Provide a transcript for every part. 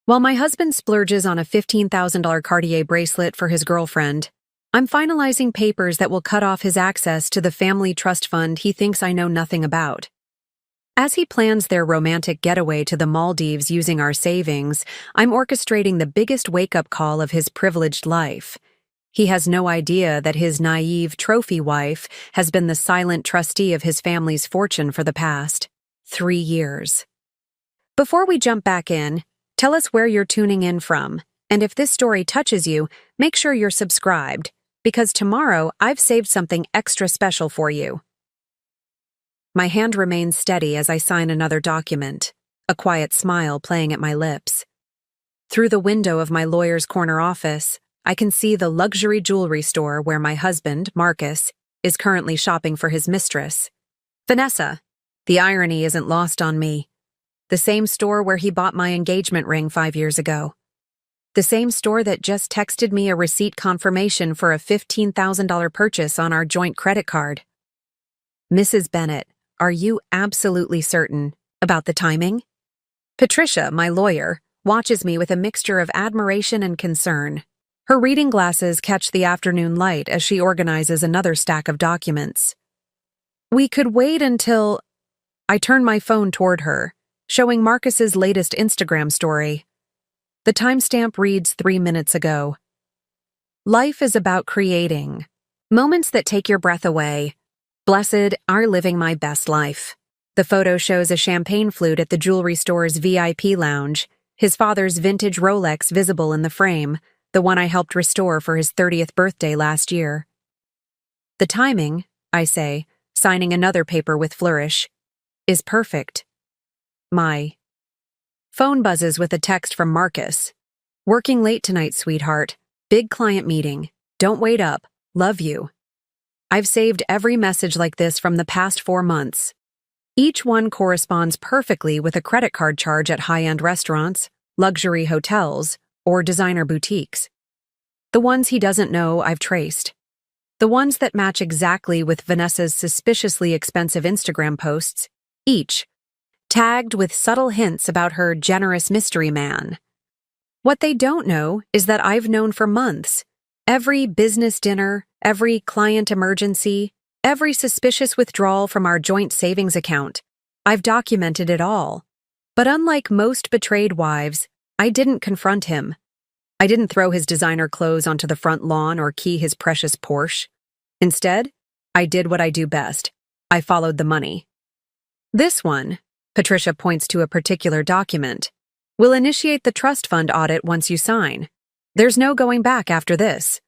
While my husband splurges on a $15,000 Cartier bracelet for his girlfriend, I'm finalizing papers that will cut off his access to the family trust fund he thinks I know nothing about. As he plans their romantic getaway to the Maldives using our savings, I'm orchestrating the biggest wake-up call of his privileged life. He has no idea that his naive trophy wife has been the silent trustee of his family's fortune for the past 3 years. Before we jump back in, tell us where you're tuning in from, and if this story touches you, make sure you're subscribed, because tomorrow I've saved something extra special for you. My hand remains steady as I sign another document, a quiet smile playing at my lips. Through the window of my lawyer's corner office, I can see the luxury jewelry store where my husband, Marcus, is currently shopping for his mistress, Vanessa. The irony isn't lost on me. The same store where he bought my engagement ring 5 years ago. The same store that just texted me a receipt confirmation for a $15,000 purchase on our joint credit card. Mrs. Bennett, are you absolutely certain about the timing? Patricia, my lawyer, watches me with a mixture of admiration and concern. Her reading glasses catch the afternoon light as she organizes another stack of documents. We could wait until... I turn my phone toward her, showing Marcus's latest Instagram story. The timestamp reads 3 minutes ago. Life is about creating moments that take your breath away. Blessed are living my best life. The photo shows a champagne flute at the jewelry store's VIP lounge, his father's vintage Rolex visible in the frame, the one I helped restore for his 30th birthday last year. The timing, I say, signing another paper with flourish, is perfect. My phone buzzes with a text from Marcus. Working late tonight, sweetheart. Big client meeting. Don't wait up. Love you. I've saved every message like this from the past 4 months. Each one corresponds perfectly with a credit card charge at high-end restaurants, luxury hotels, or designer boutiques. The ones he doesn't know I've traced. The ones that match exactly with Vanessa's suspiciously expensive Instagram posts, each tagged with subtle hints about her generous mystery man. What they don't know is that I've known for months. Every business dinner, every client emergency, every suspicious withdrawal from our joint savings account. I've documented it all. But unlike most betrayed wives, I didn't confront him. I didn't throw his designer clothes onto the front lawn or key his precious Porsche. Instead, I did what I do best. I followed the money. This one, Patricia points to a particular document, will initiate the trust fund audit once you sign. There's no going back after this.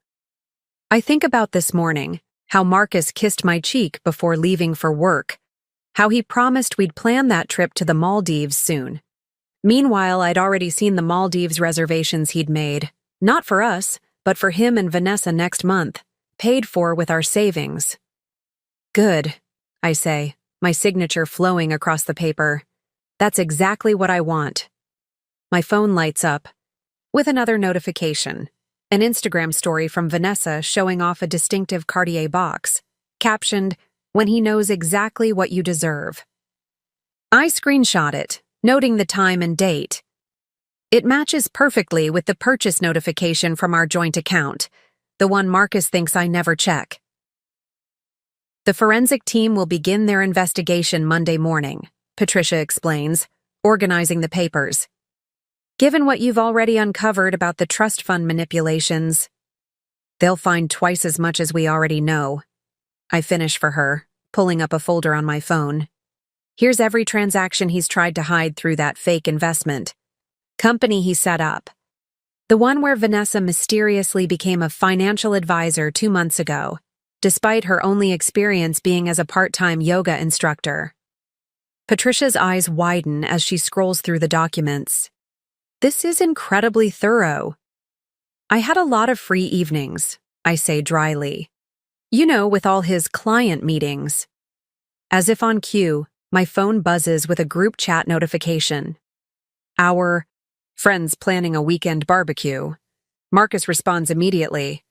I think about this morning, how Marcus kissed my cheek before leaving for work, how he promised we'd plan that trip to the Maldives soon. Meanwhile, I'd already seen the Maldives reservations he'd made, not for us, but for him and Vanessa next month, paid for with our savings. Good, I say, my signature flowing across the paper. That's exactly what I want. My phone lights up with another notification, an Instagram story from Vanessa showing off a distinctive Cartier box, captioned, "When he knows exactly what you deserve." I screenshot it, noting the time and date. It matches perfectly with the purchase notification from our joint account, the one Marcus thinks I never check. The forensic team will begin their investigation Monday morning, Patricia explains, organizing the papers. Given what you've already uncovered about the trust fund manipulations, they'll find twice as much as we already know. I finish for her, pulling up a folder on my phone. Here's every transaction he's tried to hide through that fake investment. Company he set up. The one where Vanessa mysteriously became a financial advisor 2 months ago, despite her only experience being as a part-time yoga instructor. Patricia's eyes widen as she scrolls through the documents. This is incredibly thorough. I had a lot of free evenings, I say dryly. You know, with all his client meetings. As if on cue, my phone buzzes with a group chat notification. Our friends planning a weekend barbecue. Marcus responds immediately.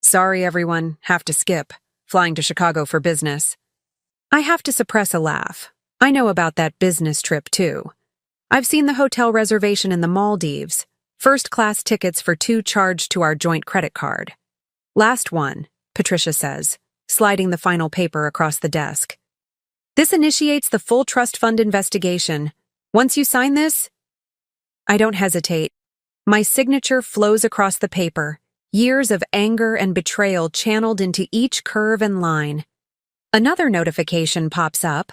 Sorry everyone, have to skip. Flying to Chicago for business. I have to suppress a laugh. I know about that business trip too. I've seen the hotel reservation in the Maldives. First-class tickets for 2 charged to our joint credit card. Last one, Patricia says, sliding the final paper across the desk. This initiates the full trust fund investigation. Once you sign this, I don't hesitate. My signature flows across the paper, years of anger and betrayal channeled into each curve and line. Another notification pops up.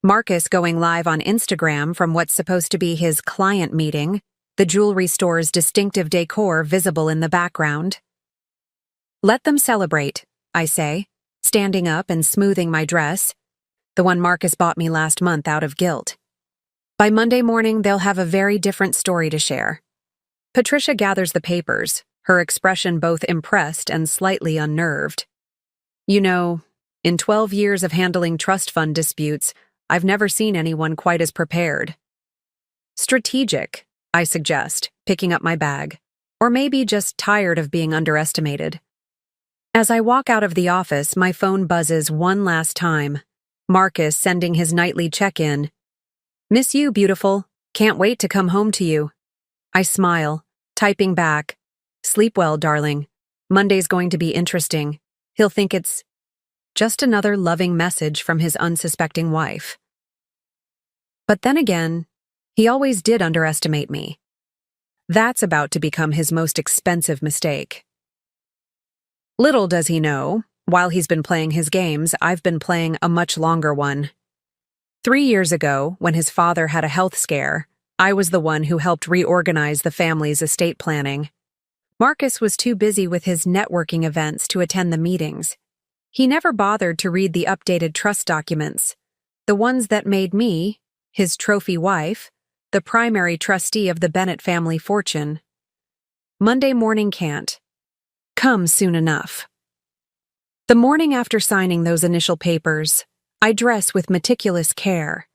Marcus going live on Instagram from what's supposed to be his client meeting, the jewelry store's distinctive decor visible in the background. Let them celebrate, I say, standing up and smoothing my dress, the one Marcus bought me last month out of guilt. By Monday morning, they'll have a very different story to share. Patricia gathers the papers, her expression both impressed and slightly unnerved. You know, in 12 years of handling trust fund disputes, I've never seen anyone quite as prepared. Strategic, I suggest, picking up my bag, or maybe just tired of being underestimated. As I walk out of the office, my phone buzzes one last time. Marcus sending his nightly check-in. Miss you, beautiful. Can't wait to come home to you. I smile, typing back. Sleep well, darling. Monday's going to be interesting. He'll think it's just another loving message from his unsuspecting wife. But then again, he always did underestimate me. That's about to become his most expensive mistake. Little does he know, while he's been playing his games, I've been playing a much longer one. 3 years ago, when his father had a health scare, I was the one who helped reorganize the family's estate planning. Marcus was too busy with his networking events to attend the meetings. He never bothered to read the updated trust documents, the ones that made me, his trophy wife, the primary trustee of the Bennett family fortune. Monday morning can't come soon enough. The morning after signing those initial papers, I dress with meticulous care.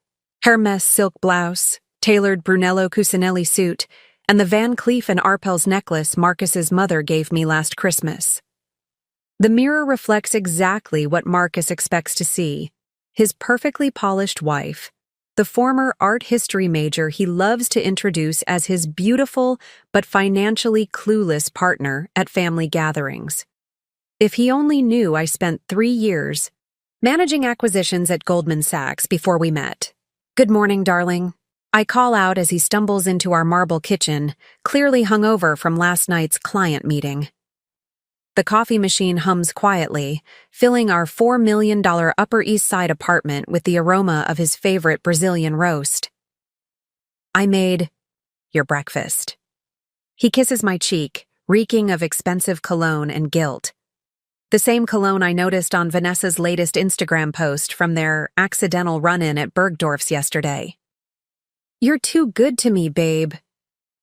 Hermes silk blouse, tailored Brunello Cucinelli suit, and the Van Cleef & Arpels necklace Marcus's mother gave me last Christmas. The mirror reflects exactly what Marcus expects to see: his perfectly polished wife, the former art history major he loves to introduce as his beautiful but financially clueless partner at family gatherings. If he only knew I spent 3 years managing acquisitions at Goldman Sachs before we met. Good morning, darling. I call out as he stumbles into our marble kitchen, clearly hungover from last night's client meeting. The coffee machine hums quietly, filling our $4 million Upper East Side apartment with the aroma of his favorite Brazilian roast. I made your breakfast. He kisses my cheek, reeking of expensive cologne and guilt. The same cologne I noticed on Vanessa's latest Instagram post from their accidental run-in at Bergdorf's yesterday. You're too good to me, babe.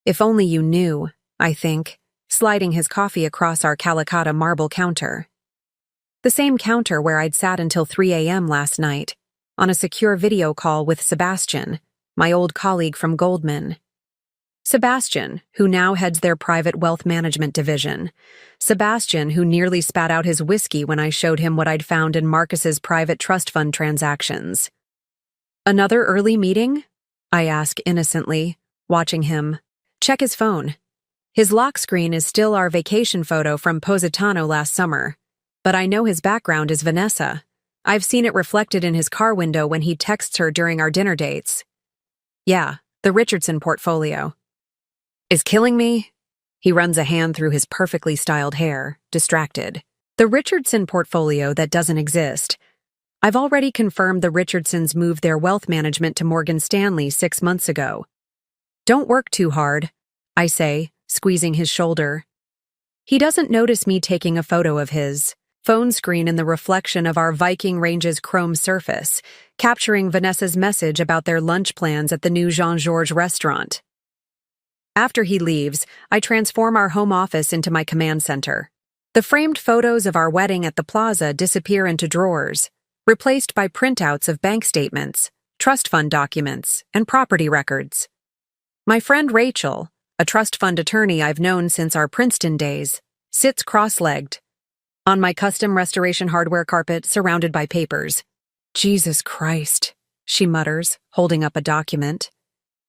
If only you knew, I think, sliding his coffee across our Calicotta marble counter. The same counter where I'd sat until 3 a.m. last night, on a secure video call with Sebastian, my old colleague from Goldman. Sebastian, who now heads their private wealth management division. Sebastian, who nearly spat out his whiskey when I showed him what I'd found in Marcus's private trust fund transactions. Another early meeting? I ask innocently, watching him. Check his phone. His lock screen is still our vacation photo from Positano last summer, but I know his background is Vanessa. I've seen it reflected in his car window when he texts her during our dinner dates. Yeah, the Richardson portfolio. Is killing me? He runs a hand through his perfectly styled hair, distracted. The Richardson portfolio that doesn't exist. I've already confirmed the Richardsons moved their wealth management to Morgan Stanley 6 months ago. Don't work too hard, I say, squeezing his shoulder. He doesn't notice me taking a photo of his phone screen in the reflection of our Viking Range's chrome surface, capturing Vanessa's message about their lunch plans at the new Jean-Georges restaurant. After he leaves, I transform our home office into my command center. The framed photos of our wedding at the plaza disappear into drawers, replaced by printouts of bank statements, trust fund documents, and property records. My friend Rachel, a trust fund attorney I've known since our Princeton days, sits cross-legged on my custom restoration hardware carpet surrounded by papers. Jesus Christ, she mutters, holding up a document.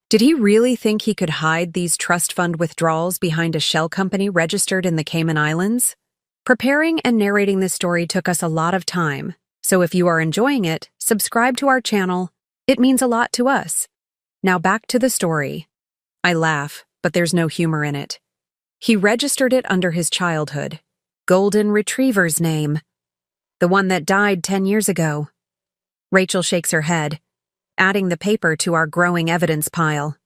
Did he really think he could hide these trust fund withdrawals behind a shell company registered in the Cayman Islands? Preparing and narrating this story took us a lot of time, so if you are enjoying it, subscribe to our channel. It means a lot to us. Now back to the story. I laugh, but there's no humor in it. He registered it under his childhood. Golden Retriever's name. The one that died 10 years ago. Rachel shakes her head, adding the paper to our growing evidence pile.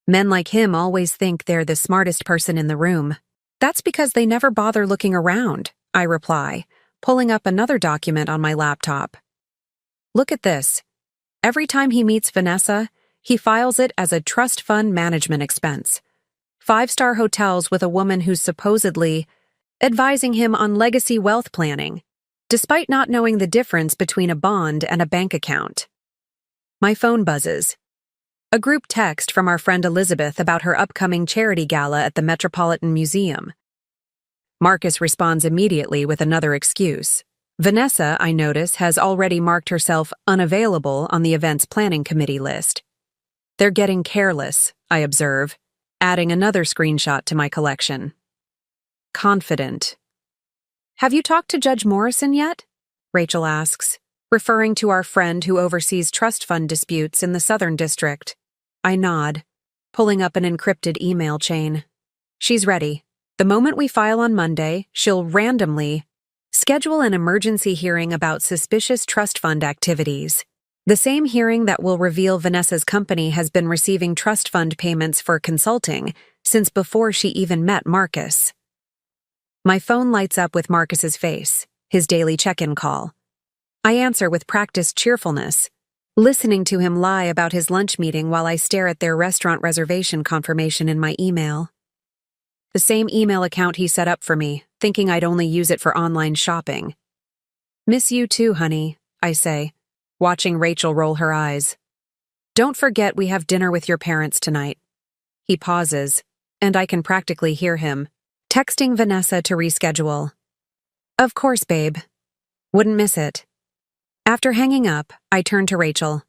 Men like him always think they're the smartest person in the room. That's because they never bother looking around, I reply, pulling up another document on my laptop. Look at this. Every time he meets Vanessa, he files it as a trust fund management expense. 5-star hotels with a woman who's supposedly advising him on legacy wealth planning, despite not knowing the difference between a bond and a bank account. My phone buzzes. A group text from our friend Elizabeth about her upcoming charity gala at the Metropolitan Museum. Marcus responds immediately with another excuse. Vanessa, I notice, has already marked herself unavailable on the event's planning committee list. They're getting careless, I observe, adding another screenshot to my collection. Confident. Have you talked to Judge Morrison yet? Rachel asks, referring to our friend who oversees trust fund disputes in the Southern District. I nod, pulling up an encrypted email chain. She's ready. The moment we file on Monday, she'll randomly schedule an emergency hearing about suspicious trust fund activities. The same hearing that will reveal Vanessa's company has been receiving trust fund payments for consulting since before she even met Marcus. My phone lights up with Marcus's face, his daily check-in call. I answer with practiced cheerfulness, listening to him lie about his lunch meeting while I stare at their restaurant reservation confirmation in my email. The same email account he set up for me, thinking I'd only use it for online shopping. Miss you too, honey, I say, watching Rachel roll her eyes. Don't forget we have dinner with your parents tonight. He pauses, and I can practically hear him, texting Vanessa to reschedule. Of course, babe. Wouldn't miss it. After hanging up, I turn to Rachel.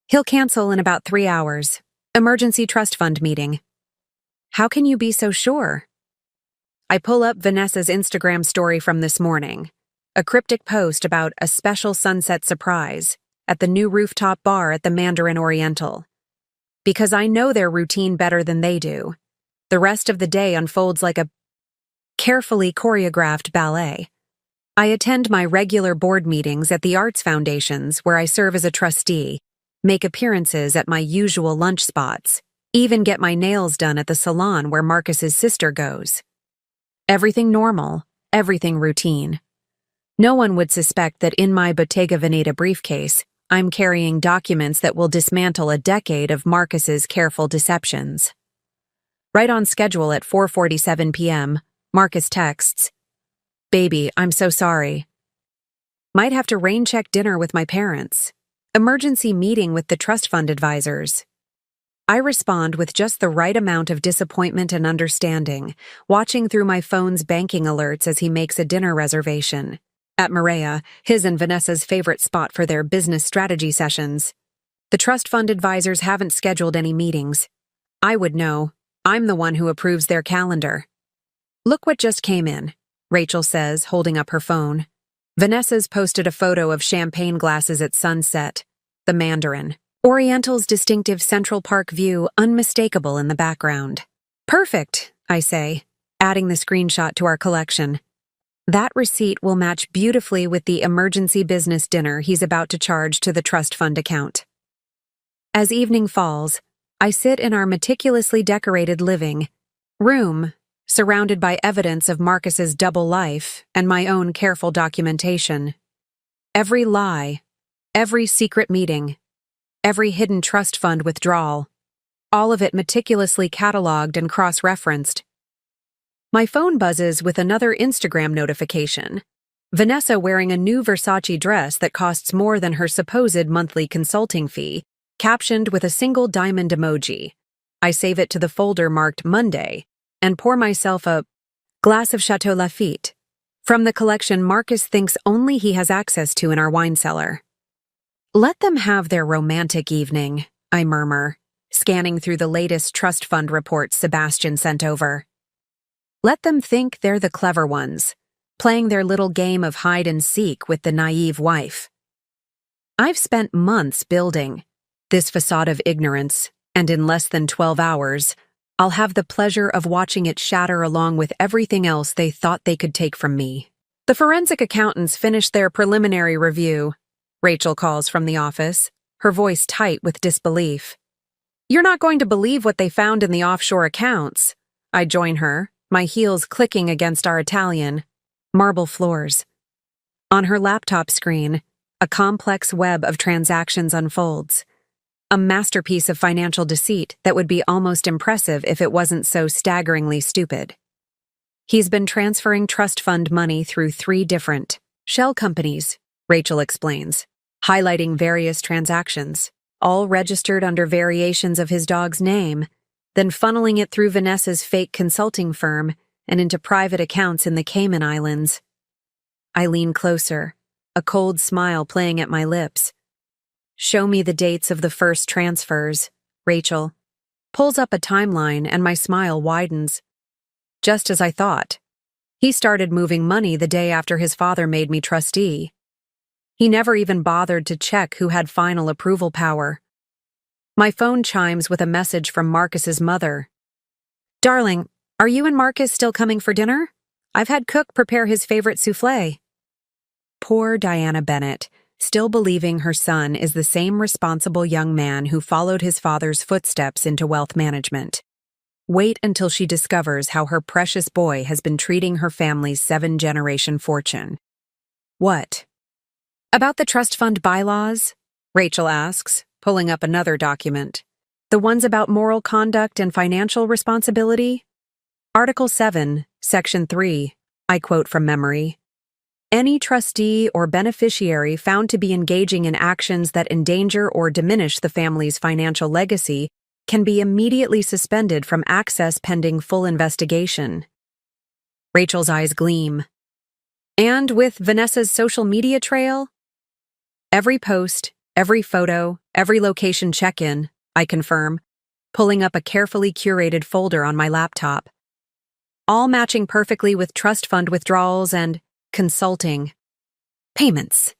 He'll cancel in about 3 hours. Emergency trust fund meeting. How can you be so sure? I pull up Vanessa's Instagram story from this morning, a cryptic post about a special sunset surprise at the new rooftop bar at the Mandarin Oriental. Because I know their routine better than they do, the rest of the day unfolds like a carefully choreographed ballet. I attend my regular board meetings at the Arts Foundations where I serve as a trustee, make appearances at my usual lunch spots, even get my nails done at the salon where Marcus's sister goes. Everything normal, everything routine. No one would suspect that in my Bottega Veneta briefcase, I'm carrying documents that will dismantle a decade of Marcus's careful deceptions. Right on schedule at 4:47 p.m., Marcus texts, Baby, I'm so sorry. Might have to rain-check dinner with my parents. Emergency meeting with the trust fund advisors. I respond with just the right amount of disappointment and understanding, watching through my phone's banking alerts as he makes a dinner reservation. At Marea, his and Vanessa's favorite spot for their business strategy sessions. The trust fund advisors haven't scheduled any meetings. I would know. I'm the one who approves their calendar. Look what just came in, Rachel says, holding up her phone. Vanessa's posted a photo of champagne glasses at sunset, the Mandarin. Oriental's distinctive Central Park view unmistakable in the background. Perfect, I say, adding the screenshot to our collection. That receipt will match beautifully with the emergency business dinner he's about to charge to the trust fund account. As evening falls, I sit in our meticulously decorated living room, surrounded by evidence of Marcus's double life and my own careful documentation. Every lie, every secret meeting, every hidden trust fund withdrawal, all of it meticulously cataloged and cross-referenced. My phone buzzes with another Instagram notification. Vanessa wearing a new Versace dress that costs more than her supposed monthly consulting fee, captioned with a single diamond emoji. I save it to the folder marked Monday and pour myself a glass of Chateau Lafite from the collection Marcus thinks only he has access to in our wine cellar. Let them have their romantic evening, I murmur, scanning through the latest trust fund reports Sebastian sent over. Let them think they're the clever ones, playing their little game of hide and seek with the naive wife. I've spent months building this facade of ignorance, and in less than 12 hours, I'll have the pleasure of watching it shatter along with everything else they thought they could take from me. The forensic accountants finished their preliminary review. Rachel calls from the office, her voice tight with disbelief. You're not going to believe what they found in the offshore accounts. I join her, my heels clicking against our Italian marble floors. On her laptop screen, a complex web of transactions unfolds. A masterpiece of financial deceit that would be almost impressive if it wasn't so staggeringly stupid. He's been transferring trust fund money through 3 different shell companies, Rachel explains, highlighting various transactions, all registered under variations of his dog's name, then funneling it through Vanessa's fake consulting firm and into private accounts in the Cayman Islands. I lean closer, a cold smile playing at my lips. Show me the dates of the first transfers, Rachel. Pulls up a timeline and my smile widens. Just as I thought. He started moving money the day after his father made me trustee. He never even bothered to check who had final approval power. My phone chimes with a message from Marcus's mother. Darling, are you and Marcus still coming for dinner? I've had Cook prepare his favorite soufflé. Poor Diana Bennett, still believing her son is the same responsible young man who followed his father's footsteps into wealth management. Wait until she discovers how her precious boy has been treating her family's 7-generation fortune. What? About the trust fund bylaws? Rachel asks, pulling up another document. The ones about moral conduct and financial responsibility? Article 7, Section 3, I quote from memory. Any trustee or beneficiary found to be engaging in actions that endanger or diminish the family's financial legacy can be immediately suspended from access pending full investigation. Rachel's eyes gleam. And with Vanessa's social media trail? Every post, every photo, every location check-in, I confirm, pulling up a carefully curated folder on my laptop. All matching perfectly with trust fund withdrawals and consulting payments.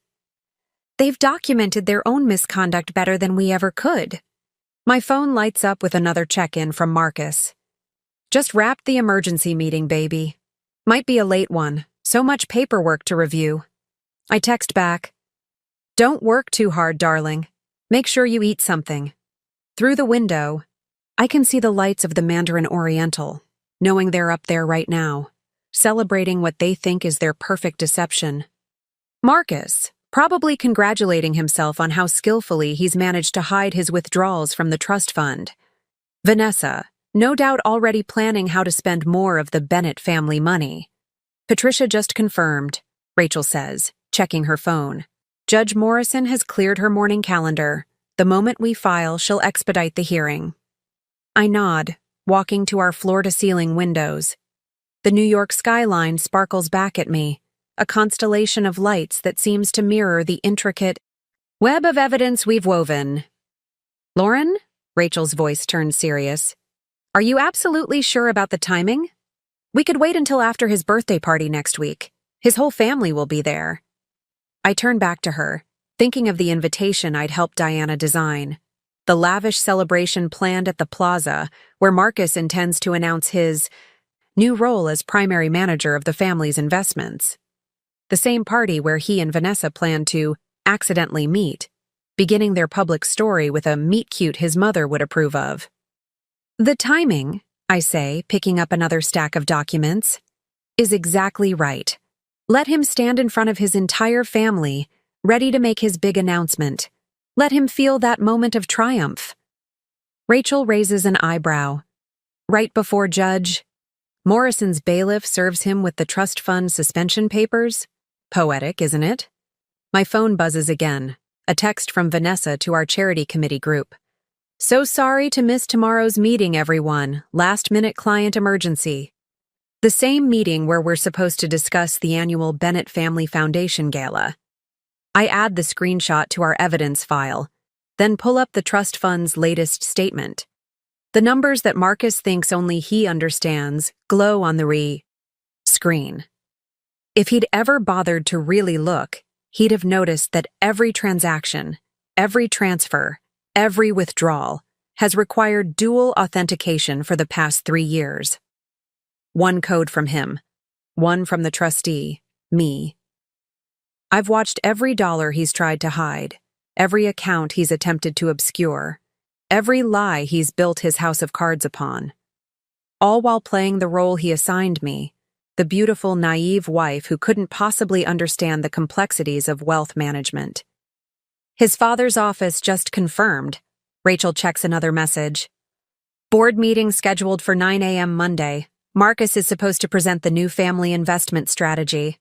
They've documented their own misconduct better than we ever could. My phone lights up with another check-in from Marcus. Just wrapped the emergency meeting, baby. Might be a late one, so much paperwork to review. I text back. Don't work too hard, darling. Make sure you eat something. Through the window, I can see the lights of the Mandarin Oriental, knowing they're up there right now, celebrating what they think is their perfect deception. Marcus, probably congratulating himself on how skillfully he's managed to hide his withdrawals from the trust fund. Vanessa, no doubt already planning how to spend more of the Bennett family money. Patricia just confirmed, Rachel says, checking her phone. Judge Morrison has cleared her morning calendar. The moment we file, she'll expedite the hearing. I nod, walking to our floor-to-ceiling windows. The New York skyline sparkles back at me, a constellation of lights that seems to mirror the intricate web of evidence we've woven. Lauren? Rachel's voice turned serious. Are you absolutely sure about the timing? We could wait until after his birthday party next week. His whole family will be there. I turn back to her, thinking of the invitation I'd helped Diana design. The lavish celebration planned at the plaza, where Marcus intends to announce his new role as primary manager of the family's investments. The same party where he and Vanessa plan to accidentally meet, beginning their public story with a meet-cute his mother would approve of. The timing, I say, picking up another stack of documents, is exactly right. Let him stand in front of his entire family, ready to make his big announcement. Let him feel that moment of triumph. Rachel raises an eyebrow. Right before Judge Morrison's bailiff serves him with the trust fund suspension papers? Poetic, isn't it? My phone buzzes again, a text from Vanessa to our charity committee group. So sorry to miss tomorrow's meeting, everyone. Last-minute client emergency. The same meeting where we're supposed to discuss the annual Bennett Family Foundation Gala. I add the screenshot to our evidence file. then pull up the trust fund's latest statement. The numbers that Marcus thinks only he understands glow on the screen. If he'd ever bothered to really look, he'd have noticed that every transaction, every transfer, every withdrawal has required dual authentication for the past 3 years. One code from him, one from the trustee, me. I've watched every dollar he's tried to hide, every account he's attempted to obscure, every lie he's built his house of cards upon, all while playing the role he assigned me, the beautiful, naive wife who couldn't possibly understand the complexities of wealth management. His father's office just confirmed. Rachel checks another message. Board meeting scheduled for 9 a.m. Monday. Marcus is supposed to present the new family investment strategy.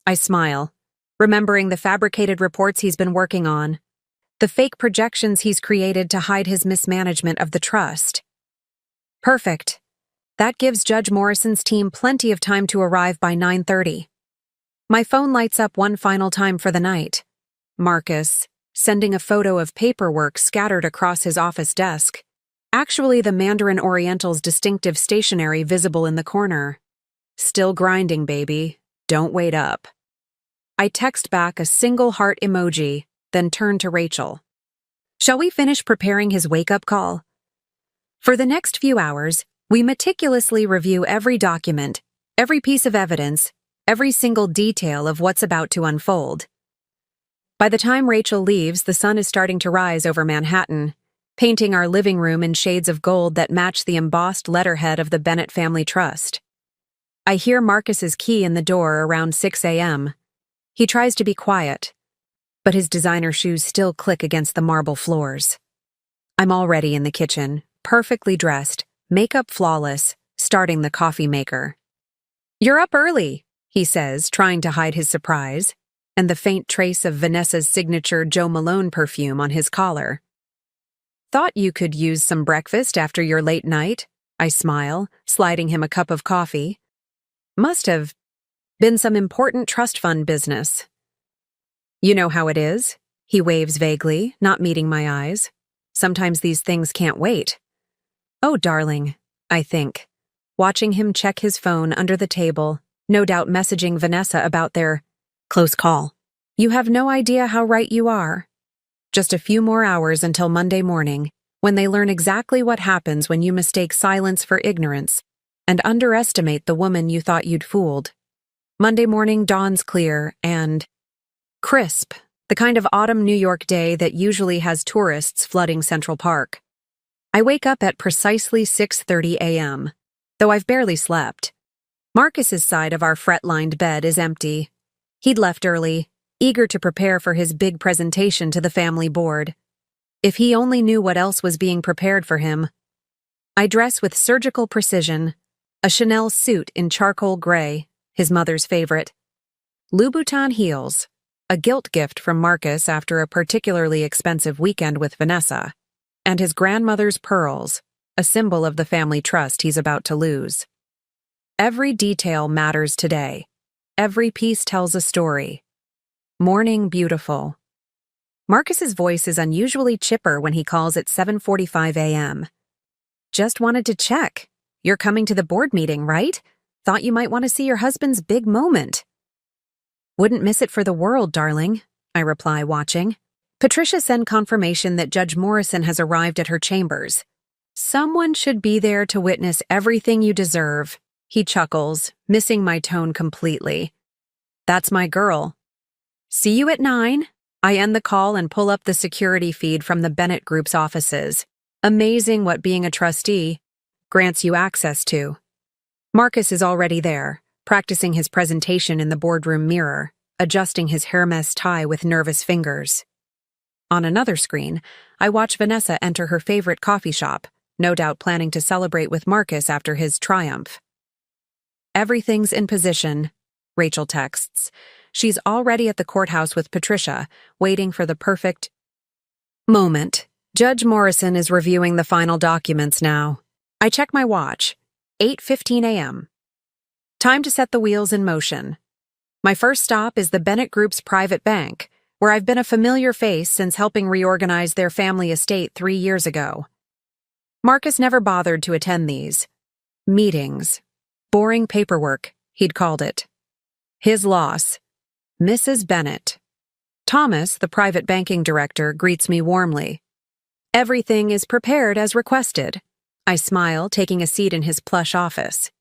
I smile, remembering the fabricated reports he's been working on, the fake projections he's created to hide his mismanagement of the trust. Perfect. That gives Judge Morrison's team plenty of time to arrive by 9:30. My phone lights up one final time for the night. Marcus, sending a photo of paperwork scattered across his office desk. Actually, the Mandarin Oriental's distinctive stationery visible in the corner. Still grinding, baby. Don't wait up. I text back a single heart emoji, then turn to Rachel. Shall we finish preparing his wake-up call? For the next few hours, we meticulously review every document, every piece of evidence, every single detail of what's about to unfold. By the time Rachel leaves, the sun is starting to rise over Manhattan, painting our living room in shades of gold that match the embossed letterhead of the Bennett Family Trust. I hear Marcus's key in the door around 6 a.m. He tries to be quiet, but his designer shoes still click against the marble floors. I'm already in the kitchen, perfectly dressed, makeup flawless, starting the coffee maker. You're up early, he says, trying to hide his surprise, and the faint trace of Vanessa's signature Jo Malone perfume on his collar. Thought you could use some breakfast after your late night, I smile, sliding him a cup of coffee. Must have been some important trust fund business. You know how it is, he waves vaguely, not meeting my eyes. Sometimes these things can't wait. Oh, darling, I think, watching him check his phone under the table, no doubt messaging Vanessa about their close call. You have no idea how right you are. Just a few more hours until Monday morning, when they learn exactly what happens when you mistake silence for ignorance and underestimate the woman you thought you'd fooled. Monday morning dawns clear and crisp, the kind of autumn New York day that usually has tourists flooding Central Park. I wake up at precisely 6:30 a.m., though I've barely slept. Marcus's side of our fret-lined bed is empty. He'd left early, eager to prepare for his big presentation to the family board. If he only knew what else was being prepared for him. I dress with surgical precision, a Chanel suit in charcoal gray, his mother's favorite. Louboutin heels, a guilt gift from Marcus after a particularly expensive weekend with Vanessa, and his grandmother's pearls, a symbol of the family trust he's about to lose. Every detail matters today. Every piece tells a story. Morning beautiful. Marcus's voice is unusually chipper when he calls at 7:45 a.m. Just wanted to check. You're coming to the board meeting, right? Thought you might want to see your husband's big moment. Wouldn't miss it for the world, darling, I reply, watching. Patricia sent confirmation that Judge Morrison has arrived at her chambers. Someone should be there to witness everything you deserve, he chuckles, missing my tone completely. That's my girl. See you at 9. I end the call and pull up the security feed from the Bennett Group's offices. Amazing what being a trustee grants you access to. Marcus is already there, practicing his presentation in the boardroom mirror, adjusting his Hermes tie with nervous fingers. On another screen, I watch Vanessa enter her favorite coffee shop, no doubt planning to celebrate with Marcus after his triumph. Everything's in position, Rachel texts. She's already at the courthouse with Patricia, waiting for the perfect moment. Judge Morrison is reviewing the final documents now. I check my watch. 8:15 a.m. Time to set the wheels in motion. My first stop is the Bennett Group's private bank, where I've been a familiar face since helping reorganize their family estate 3 years ago. Marcus never bothered to attend these meetings. Boring paperwork, he'd called it. His loss. Mrs. Bennett. Thomas, the private banking director, greets me warmly. Everything is prepared as requested. I smile, taking a seat in his plush office.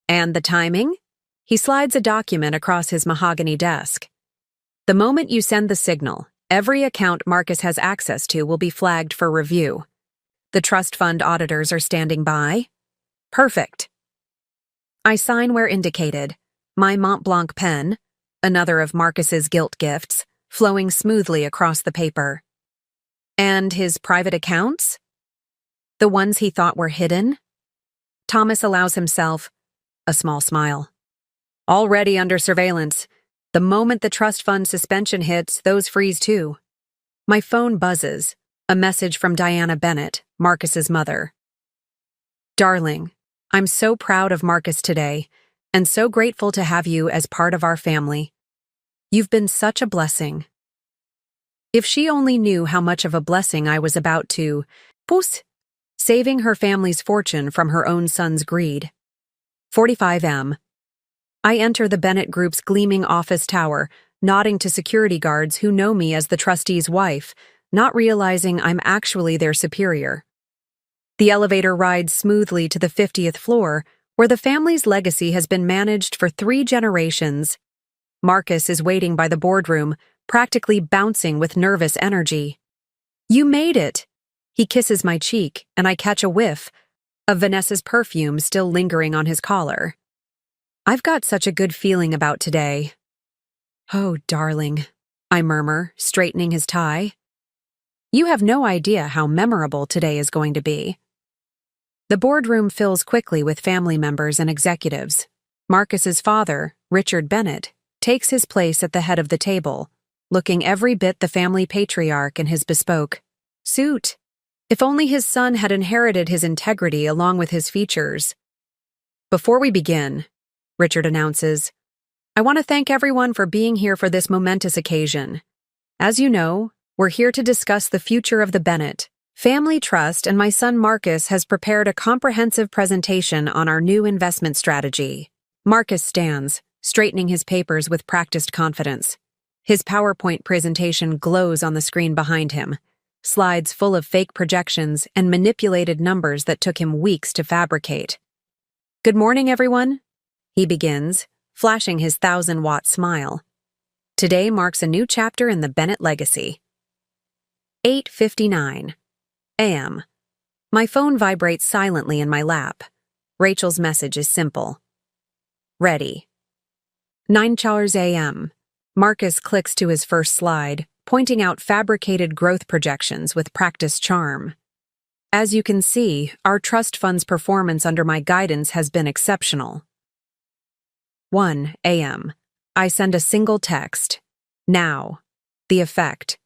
And the timing? He slides a document across his mahogany desk. The moment you send the signal, every account Marcus has access to will be flagged for review. The trust fund auditors are standing by. Perfect. I sign where indicated, my Mont Blanc pen, another of Marcus's gilt gifts, flowing smoothly across the paper. And his private accounts? The ones he thought were hidden? Thomas allows himself a small smile. Already under surveillance. The moment the trust fund suspension hits, those freeze too. My phone buzzes. A message from Diana Bennett, Marcus's mother. Darling, I'm so proud of Marcus today, and so grateful to have you as part of our family. You've been such a blessing. If she only knew how much of a blessing I was about to saving her family's fortune from her own son's greed. 45M. I enter the Bennett Group's gleaming office tower, nodding to security guards who know me as the trustee's wife, not realizing I'm actually their superior. The elevator rides smoothly to the 50th floor, where the family's legacy has been managed for 3 generations. Marcus is waiting by the boardroom, practically bouncing with nervous energy. You made it! He kisses my cheek, and I catch a whiff of Vanessa's perfume still lingering on his collar. I've got such a good feeling about today. Oh, darling, I murmur, straightening his tie. You have no idea how memorable today is going to be. The boardroom fills quickly with family members and executives. Marcus's father, Richard Bennett, takes his place at the head of the table, looking every bit the family patriarch in his bespoke suit. If only his son had inherited his integrity along with his features. Before we begin, Richard announces, I want to thank everyone for being here for this momentous occasion. As you know, we're here to discuss the future of the Bennett Family Trust, and my son Marcus has prepared a comprehensive presentation on our new investment strategy. Marcus stands, straightening his papers with practiced confidence. His PowerPoint presentation glows on the screen behind him, slides full of fake projections and manipulated numbers that took him weeks to fabricate. Good morning, everyone, he begins, flashing his 1,000-watt smile. Today marks a new chapter in the Bennett legacy. 8:59 a.m. My phone vibrates silently in my lap. Rachel's message is simple. Ready. 9 a.m. Marcus clicks to his first slide, pointing out fabricated growth projections with practiced charm. As you can see, our trust fund's performance under my guidance has been exceptional. 1 a.m. I send a single text. Now. The effect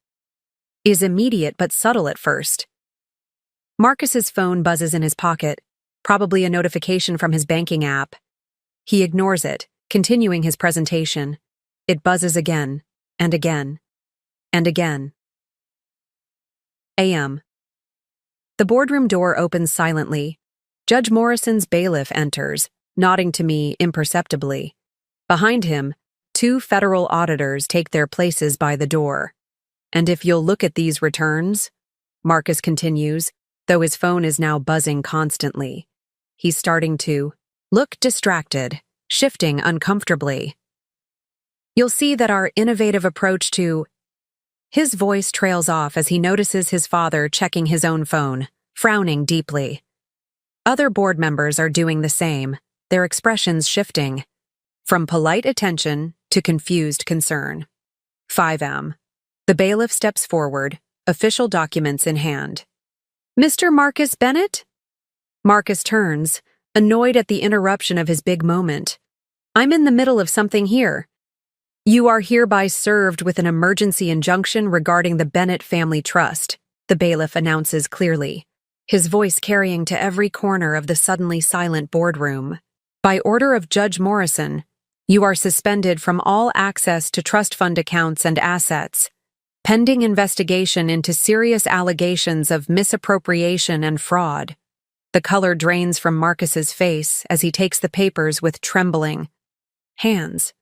is immediate but subtle at first. Marcus's phone buzzes in his pocket, probably a notification from his banking app. He ignores it, continuing his presentation. It buzzes again, and again, and again. A.M. The boardroom door opens silently. Judge Morrison's bailiff enters, nodding to me imperceptibly. Behind him, 2 federal auditors take their places by the door. And if you'll look at these returns, Marcus continues, though his phone is now buzzing constantly. He's starting to look distracted, shifting uncomfortably. You'll see that our innovative approach to... His voice trails off as he notices his father checking his own phone, frowning deeply. Other board members are doing the same, their expressions shifting, from polite attention to confused concern. 5M. The bailiff steps forward, official documents in hand. Mr. Marcus Bennett? Marcus turns, annoyed at the interruption of his big moment. I'm in the middle of something here. You are hereby served with an emergency injunction regarding the Bennett Family Trust, the bailiff announces clearly, his voice carrying to every corner of the suddenly silent boardroom. By order of Judge Morrison, you are suspended from all access to trust fund accounts and assets. pending investigation into serious allegations of misappropriation and fraud. The color drains from Marcus's face as he takes the papers with trembling hands.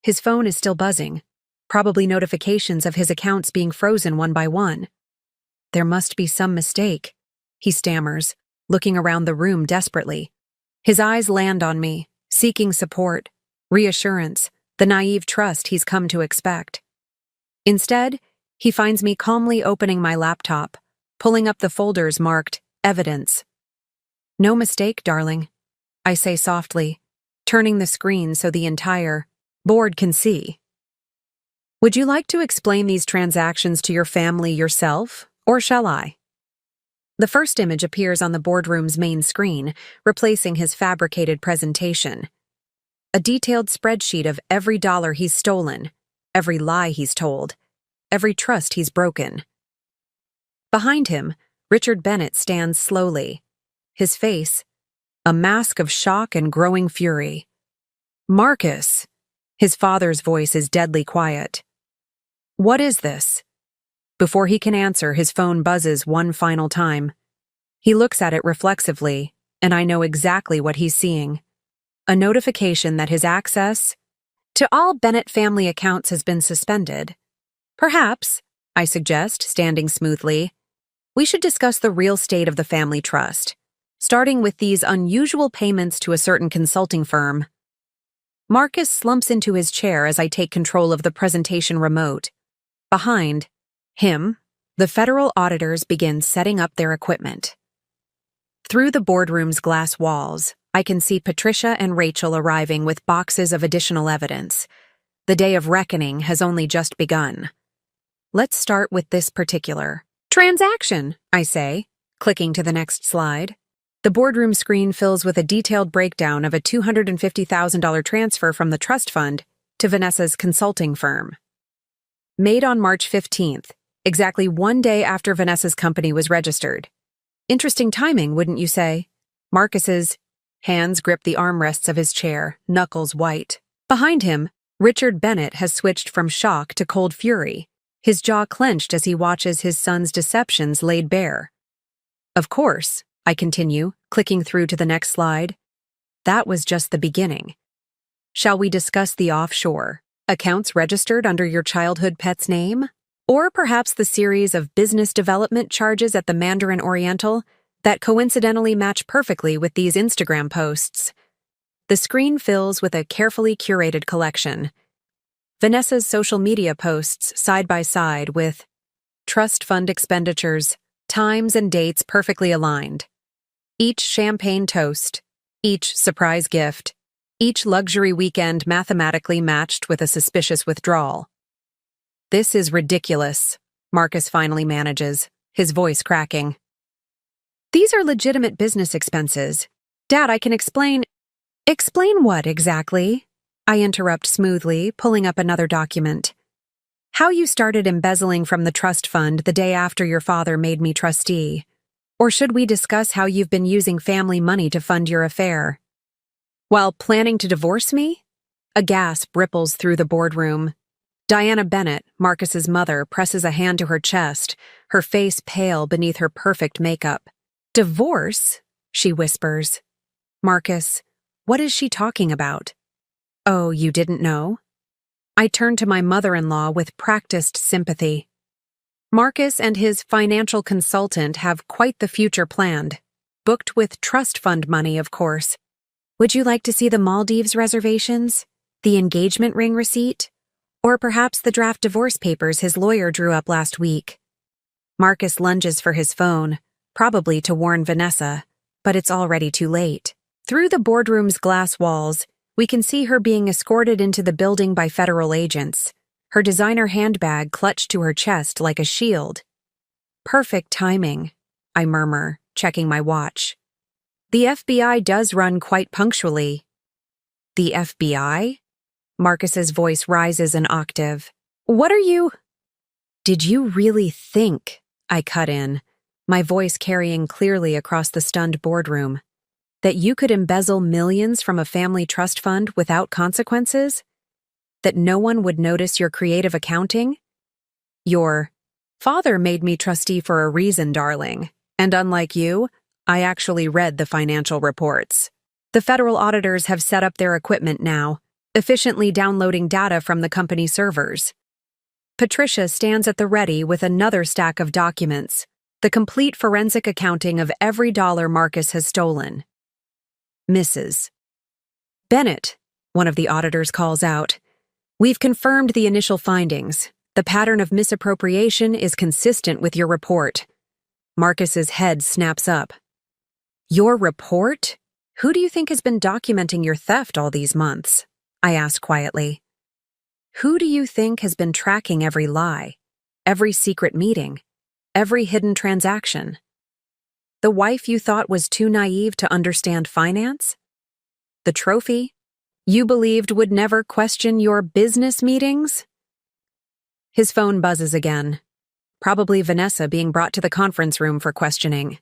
His phone is still buzzing, probably notifications of his accounts being frozen one by one. There must be some mistake, he stammers, looking around the room desperately. His eyes land on me, seeking support, reassurance, the naive trust he's come to expect. Instead, he finds me calmly opening my laptop, pulling up the folders marked Evidence. No mistake, darling, I say softly, turning the screen so the entire board can see. Would you like to explain these transactions to your family yourself, or shall I? The first image appears on the boardroom's main screen, replacing his fabricated presentation. A detailed spreadsheet of every dollar he's stolen, every lie he's told, every trust he's broken. Behind him, Richard Bennett stands slowly, his face a mask of shock and growing fury. Marcus! His father's voice is deadly quiet. What is this? Before he can answer, his phone buzzes one final time. He looks at it reflexively, and I know exactly what he's seeing. A notification that his access to all Bennett family accounts has been suspended. Perhaps, I suggest, standing smoothly, we should discuss the real state of the family trust, starting with these unusual payments to a certain consulting firm. Marcus slumps into his chair as I take control of the presentation remote. Behind him, the federal auditors begin setting up their equipment. Through the boardroom's glass walls, I can see Patricia and Rachel arriving with boxes of additional evidence. The day of reckoning has only just begun. Let's start with this particular transaction, I say, clicking to the next slide. The boardroom screen fills with a detailed breakdown of a $250,000 transfer from the trust fund to Vanessa's consulting firm. Made on March 15th, exactly one day after Vanessa's company was registered. Interesting timing, wouldn't you say? Marcus's hands grip the armrests of his chair, knuckles white. Behind him, Richard Bennett has switched from shock to cold fury, his jaw clenched as he watches his son's deceptions laid bare. Of course, I continue, clicking through to the next slide. That was just the beginning. Shall we discuss the offshore accounts registered under your childhood pet's name? Or perhaps the series of business development charges at the Mandarin Oriental that coincidentally match perfectly with these Instagram posts? The screen fills with a carefully curated collection. Vanessa's social media posts side by side with trust fund expenditures, times and dates perfectly aligned. Each champagne toast, each surprise gift, each luxury weekend mathematically matched with a suspicious withdrawal. This is ridiculous, Marcus finally manages, his voice cracking. These are legitimate business expenses. Dad, I can explain. Explain what exactly? I interrupt smoothly, pulling up another document. How you started embezzling from the trust fund the day after your father made me trustee. Or should we discuss how you've been using family money to fund your affair? While planning to divorce me? A gasp ripples through the boardroom. Diana Bennett, Marcus's mother, presses a hand to her chest, her face pale beneath her perfect makeup. Divorce? She whispers. Marcus, what is she talking about? Oh, you didn't know? I turn to my mother-in-law with practiced sympathy. Marcus and his financial consultant have quite the future planned, booked with trust fund money, of course. Would you like to see the Maldives reservations? The engagement ring receipt? Or perhaps the draft divorce papers his lawyer drew up last week? Marcus lunges for his phone, probably to warn Vanessa, but it's already too late. Through the boardroom's glass walls, we can see her being escorted into the building by federal agents, her designer handbag clutched to her chest like a shield. Perfect timing, I murmur, checking my watch. The FBI does run quite punctually. The FBI? Marcus's voice rises an octave. What are you? Did you really think? I cut in, my voice carrying clearly across the stunned boardroom. That you could embezzle millions from a family trust fund without consequences? That no one would notice your creative accounting? Your Father made me trustee for a reason, darling. And unlike you, I actually read the financial reports. The federal auditors have set up their equipment now, efficiently downloading data from the company servers. Patricia stands at the ready with another stack of documents, the complete forensic accounting of every dollar Marcus has stolen. Mrs. Bennett, one of the auditors calls out, "We've confirmed the initial findings. The pattern of misappropriation is consistent with your report." Marcus's head snaps up. "Your report? Who do you think has been documenting your theft all these months?" I ask quietly. Who do you think has been tracking every lie, every secret meeting, every hidden transaction? The wife you thought was too naive to understand finance? The trophy you believed would never question your business meetings? His phone buzzes again. Probably Vanessa being brought to the conference room for questioning.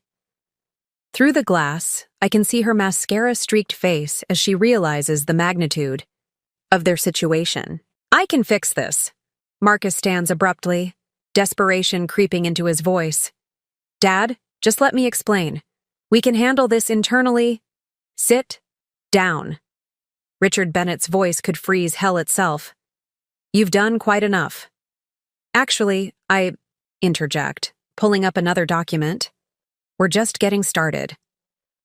Through the glass, I can see her mascara-streaked face as she realizes the magnitude of their situation. "I can fix this." Marcus stands abruptly, desperation creeping into his voice. "Dad, just let me explain. We can handle this internally. Sit down." Richard Bennett's voice could freeze hell itself. "You've done quite enough." "Actually, I interject, pulling up another document. "We're just getting started.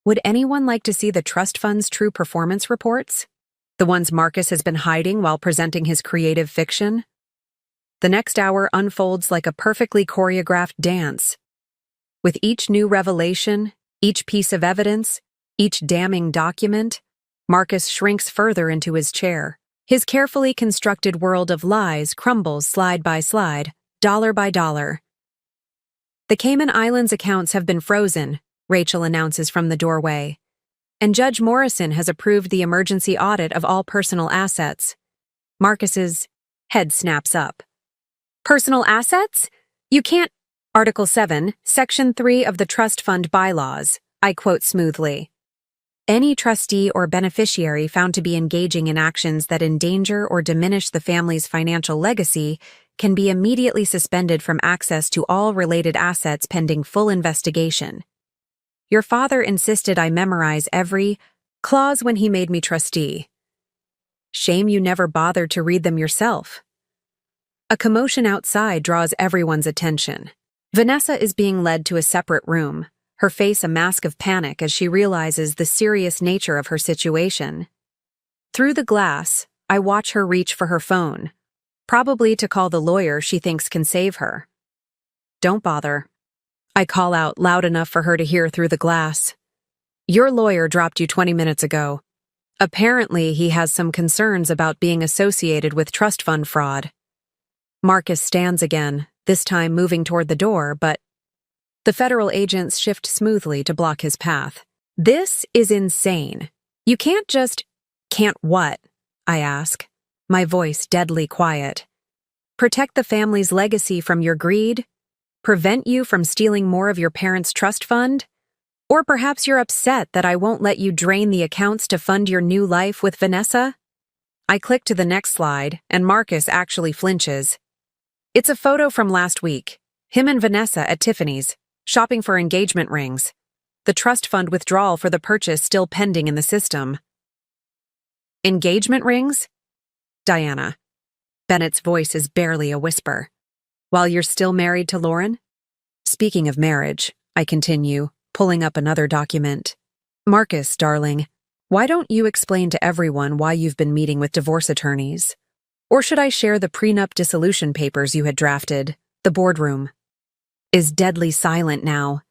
Would anyone like to see the trust fund's true performance reports? The ones Marcus has been hiding while presenting his creative fiction?" The next hour unfolds like a perfectly choreographed dance. With each new revelation, each piece of evidence, each damning document, Marcus shrinks further into his chair. His carefully constructed world of lies crumbles slide by slide, dollar by dollar. "The Cayman Islands accounts have been frozen," Rachel announces from the doorway. "And Judge Morrison has approved the emergency audit of all personal assets." Marcus's head snaps up. "Personal assets? You can't—" Article 7, Section 3 of the Trust Fund Bylaws, I quote smoothly. "Any trustee or beneficiary found to be engaging in actions that endanger or diminish the family's financial legacy can be immediately suspended from access to all related assets pending full investigation. Your father insisted I memorize every clause when he made me trustee. Shame you never bothered to read them yourself." A commotion outside draws everyone's attention. Vanessa is being led to a separate room, her face a mask of panic as she realizes the serious nature of her situation. Through the glass, I watch her reach for her phone, probably to call the lawyer she thinks can save her. "Don't bother." I call out loud enough for her to hear through the glass. "Your lawyer dropped you 20 minutes ago. Apparently, he has some concerns about being associated with trust fund fraud." Marcus stands again, this time moving toward the door, but the federal agents shift smoothly to block his path. "This is insane. You can't just—" "Can't what?" I ask, my voice deadly quiet. "Protect the family's legacy from your greed? Prevent you from stealing more of your parents' trust fund? Or perhaps you're upset that I won't let you drain the accounts to fund your new life with Vanessa?" I click to the next slide, and Marcus actually flinches. It's a photo from last week. Him and Vanessa at Tiffany's, shopping for engagement rings. The trust fund withdrawal for the purchase still pending in the system. "Engagement rings?" "Diana." Bennett's voice is barely a whisper. "While you're still married to Lauren?" "Speaking of marriage," I continue, pulling up another document. "Marcus, darling, why don't you explain to everyone why you've been meeting with divorce attorneys? Or should I share the prenup dissolution papers you had drafted?" The boardroom is deadly silent now,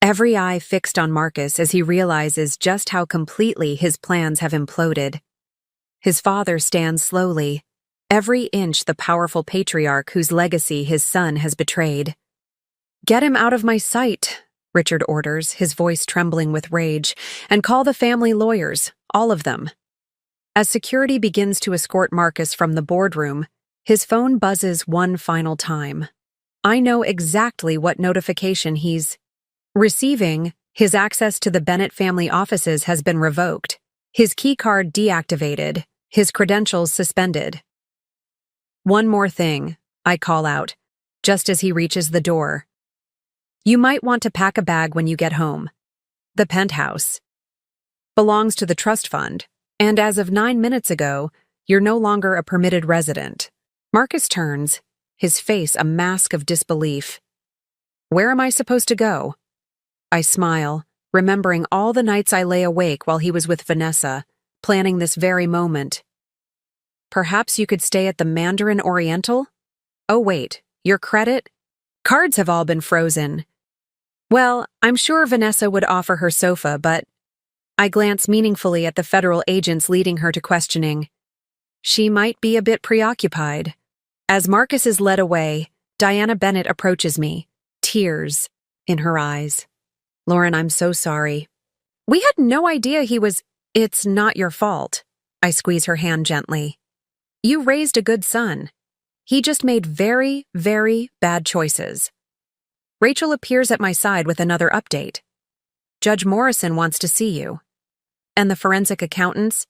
every eye fixed on Marcus as he realizes just how completely his plans have imploded. His father stands slowly, every inch the powerful patriarch whose legacy his son has betrayed. "Get him out of my sight," Richard orders, his voice trembling with rage, "and call the family lawyers, all of them." As security begins to escort Marcus from the boardroom, his phone buzzes one final time. I know exactly what notification he's receiving. His access to the Bennett family offices has been revoked, his keycard deactivated, his credentials suspended. "One more thing," I call out. just as he reaches the door. You might want to pack a bag when you get home. The penthouse belongs to the trust fund, and as of 9 minutes ago, you're no longer a permitted resident. Marcus turns, his face a mask of disbelief. Where am I supposed to go? I smile, remembering all the nights I lay awake while he was with Vanessa, planning this very moment. Perhaps you could stay at the Mandarin Oriental? Oh wait, your credit? Cards have all been frozen. Well, I'm sure Vanessa would offer her sofa, but I glance meaningfully at the federal agents leading her to questioning. She might be a bit preoccupied. As Marcus is led away, Diana Bennett approaches me, tears in her eyes. Lauren, I'm so sorry. We had no idea he was— It's not your fault. I squeeze her hand gently. You raised a good son. He just made very, very bad choices. Rachel appears at my side with another update. Judge Morrison wants to see you. And the forensic accountants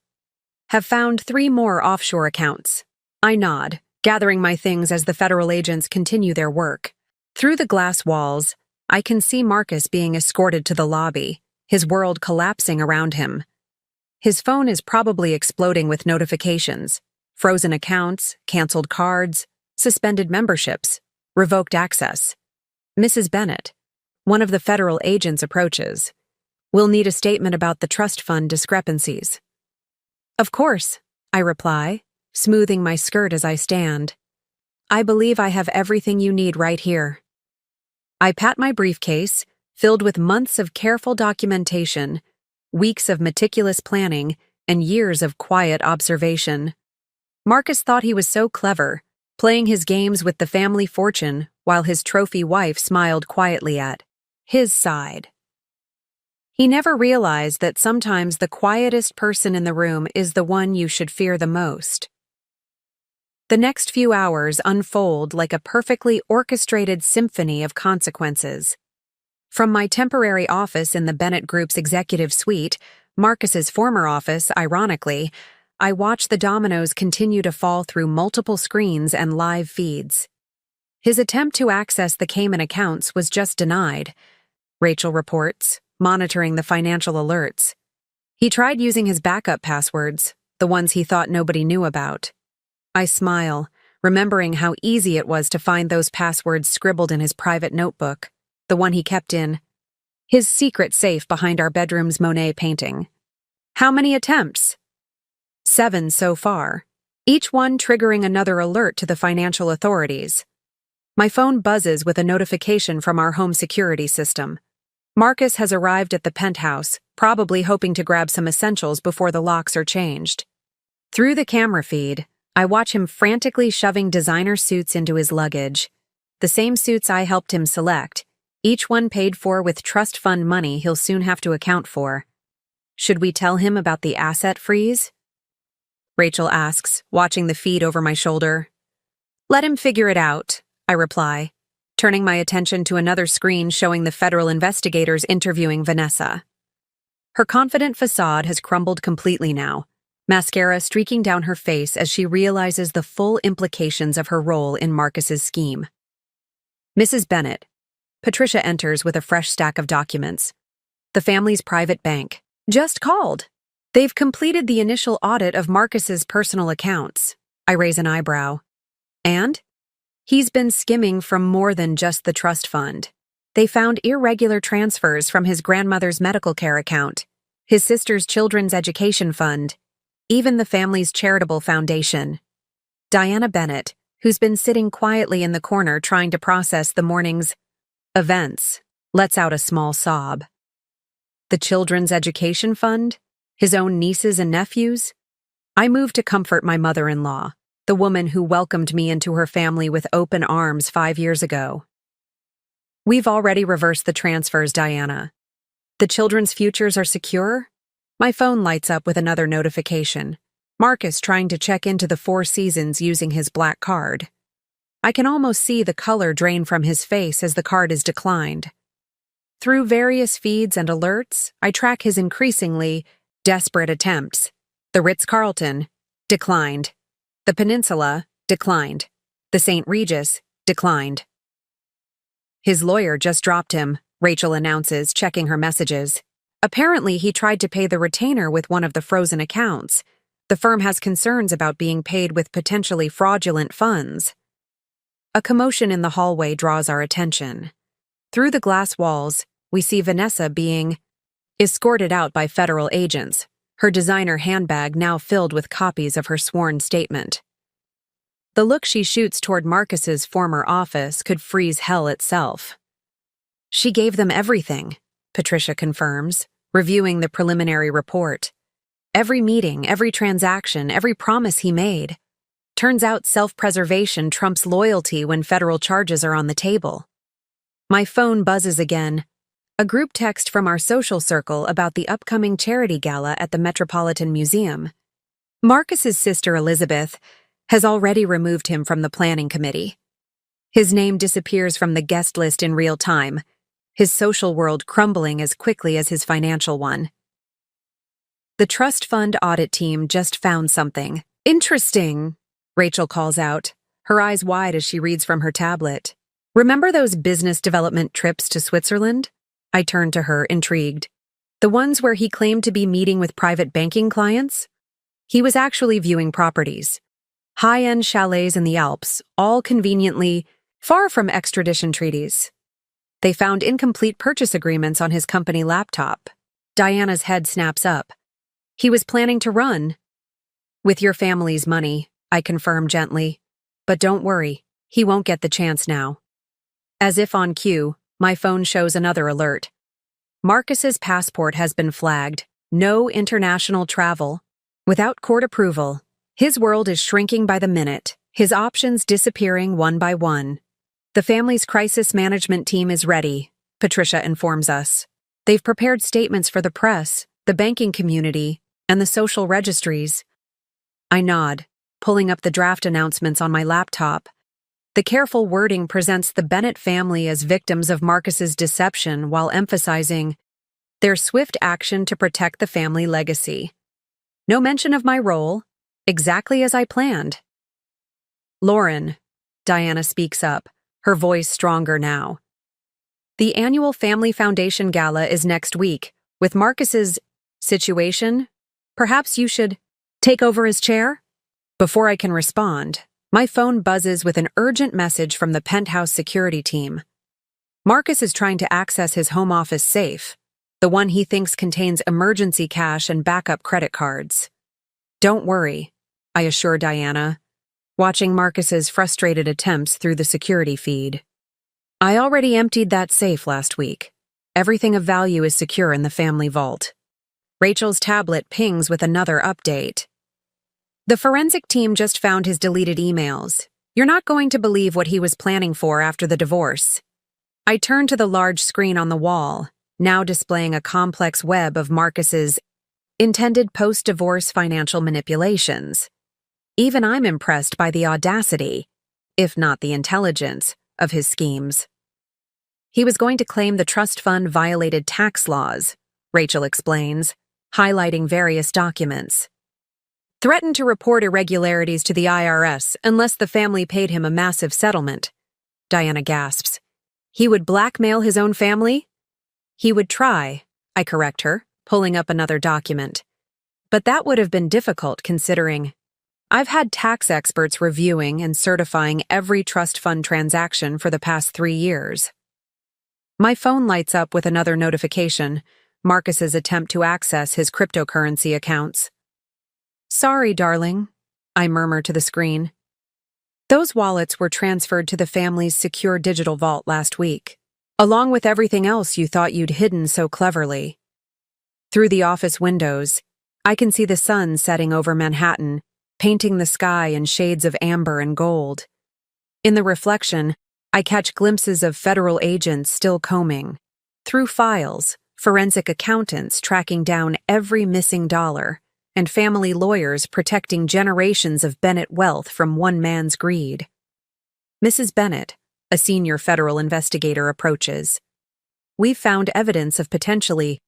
have found 3 more offshore accounts. I nod, gathering my things as the federal agents continue their work. Through the glass walls, I can see Marcus being escorted to the lobby, his world collapsing around him. His phone is probably exploding with notifications. Frozen accounts, canceled cards, suspended memberships, revoked access. Mrs. Bennett, one of the federal agents, approaches. We'll need a statement about the trust fund discrepancies. Of course, I reply, smoothing my skirt as I stand. I believe I have everything you need right here. I pat my briefcase, filled with months of careful documentation, weeks of meticulous planning, and years of quiet observation. Marcus thought he was so clever, playing his games with the family fortune while his trophy wife smiled quietly at his side. He never realized that sometimes the quietest person in the room is the one you should fear the most. The next few hours unfold like a perfectly orchestrated symphony of consequences. From my temporary office in the Bennett Group's executive suite, Marcus's former office, ironically, I watch the dominoes continue to fall through multiple screens and live feeds. His attempt to access the Cayman accounts was just denied, Rachel reports, monitoring the financial alerts. He tried using his backup passwords, the ones he thought nobody knew about. I smile, remembering how easy it was to find those passwords scribbled in his private notebook, the one he kept in his secret safe behind our bedroom's Monet painting. How many attempts? 7 so far, each one triggering another alert to the financial authorities. My phone buzzes with a notification from our home security system. Marcus has arrived at the penthouse, probably hoping to grab some essentials before the locks are changed. Through the camera feed, I watch him frantically shoving designer suits into his luggage. The same suits I helped him select, each one paid for with trust fund money he'll soon have to account for. Should we tell him about the asset freeze? Rachel asks, watching the feed over my shoulder. Let him figure it out, I reply, turning my attention to another screen showing the federal investigators interviewing Vanessa. Her confident facade has crumbled completely now, mascara streaking down her face as she realizes the full implications of her role in Marcus's scheme. Mrs. Bennett. Patricia enters with a fresh stack of documents. The family's private bank. Just called. They've completed the initial audit of Marcus's personal accounts. I raise an eyebrow. And? He's been skimming from more than just the trust fund. They found irregular transfers from his grandmother's medical care account, his sister's children's education fund, even the family's charitable foundation. Diana Bennett, who's been sitting quietly in the corner trying to process the morning's events, lets out a small sob. The children's education fund? His own nieces and nephews? I move to comfort my mother-in-law, the woman who welcomed me into her family with open arms 5 years ago. We've already reversed the transfers, Diana. The children's futures are secure? My phone lights up with another notification. Marcus trying to check into the Four Seasons using his black card. I can almost see the color drain from his face as the card is declined. Through various feeds and alerts, I track his increasingly desperate attempts. The Ritz-Carlton, declined. The Peninsula, declined. The St. Regis, declined. His lawyer just dropped him, Rachel announces, checking her messages. Apparently, he tried to pay the retainer with one of the frozen accounts. The firm has concerns about being paid with potentially fraudulent funds. A commotion in the hallway draws our attention. Through the glass walls, we see Vanessa being escorted out by federal agents, her designer handbag now filled with copies of her sworn statement. The look she shoots toward Marcus's former office could freeze hell itself. She gave them everything, Patricia confirms, reviewing the preliminary report. Every meeting, every transaction, every promise he made. Turns out self-preservation trumps loyalty when federal charges are on the table. My phone buzzes again. A group text from our social circle about the upcoming charity gala at the Metropolitan Museum. Marcus's sister Elizabeth has already removed him from the planning committee. His name disappears from the guest list in real time, his social world crumbling as quickly as his financial one. The trust fund audit team just found something. Interesting, Rachel calls out, her eyes wide as she reads from her tablet. Remember those business development trips to Switzerland? I turn to her, intrigued. The ones where he claimed to be meeting with private banking clients? He was actually viewing properties. High-end chalets in the Alps, all conveniently far from extradition treaties. They found incomplete purchase agreements on his company laptop. Diana's head snaps up. He was planning to run. With your family's money, I confirm gently. But don't worry, he won't get the chance now. As if on cue, my phone shows another alert. Marcus's passport has been flagged. No international travel. Without court approval. His world is shrinking by the minute, his options disappearing one by one. The family's crisis management team is ready, Patricia informs us. They've prepared statements for the press, the banking community, and the social registries. I nod, pulling up the draft announcements on my laptop. The careful wording presents the Bennett family as victims of Marcus's deception while emphasizing their swift action to protect the family legacy. No mention of my role. Exactly as I planned. Lauren, Diana speaks up, her voice stronger now. The annual Family Foundation Gala is next week. With Marcus's situation, perhaps you should take over his chair? Before I can respond, my phone buzzes with an urgent message from the penthouse security team. Marcus is trying to access his home office safe, the one he thinks contains emergency cash and backup credit cards. Don't worry, I assure Diana, watching Marcus's frustrated attempts through the security feed. I already emptied that safe last week. Everything of value is secure in the family vault. Rachel's tablet pings with another update. The forensic team just found his deleted emails. You're not going to believe what he was planning for after the divorce. I turn to the large screen on the wall, now displaying a complex web of Marcus's intended post-divorce financial manipulations. Even I'm impressed by the audacity, if not the intelligence, of his schemes. He was going to claim the trust fund violated tax laws, Rachel explains, highlighting various documents. Threatened to report irregularities to the IRS unless the family paid him a massive settlement. Diana gasps. He would blackmail his own family? He would try, I correct her, pulling up another document. But that would have been difficult considering I've had tax experts reviewing and certifying every trust fund transaction for the past 3 years. My phone lights up with another notification, Marcus's attempt to access his cryptocurrency accounts. Sorry, darling, I murmur to the screen. Those wallets were transferred to the family's secure digital vault last week, along with everything else you thought you'd hidden so cleverly. Through the office windows, I can see the sun setting over Manhattan, painting the sky in shades of amber and gold. In the reflection, I catch glimpses of federal agents still combing through files, forensic accountants tracking down every missing dollar, and family lawyers protecting generations of Bennett wealth from one man's greed. Mrs. Bennett, a senior federal investigator, approaches. We've found evidence of potentially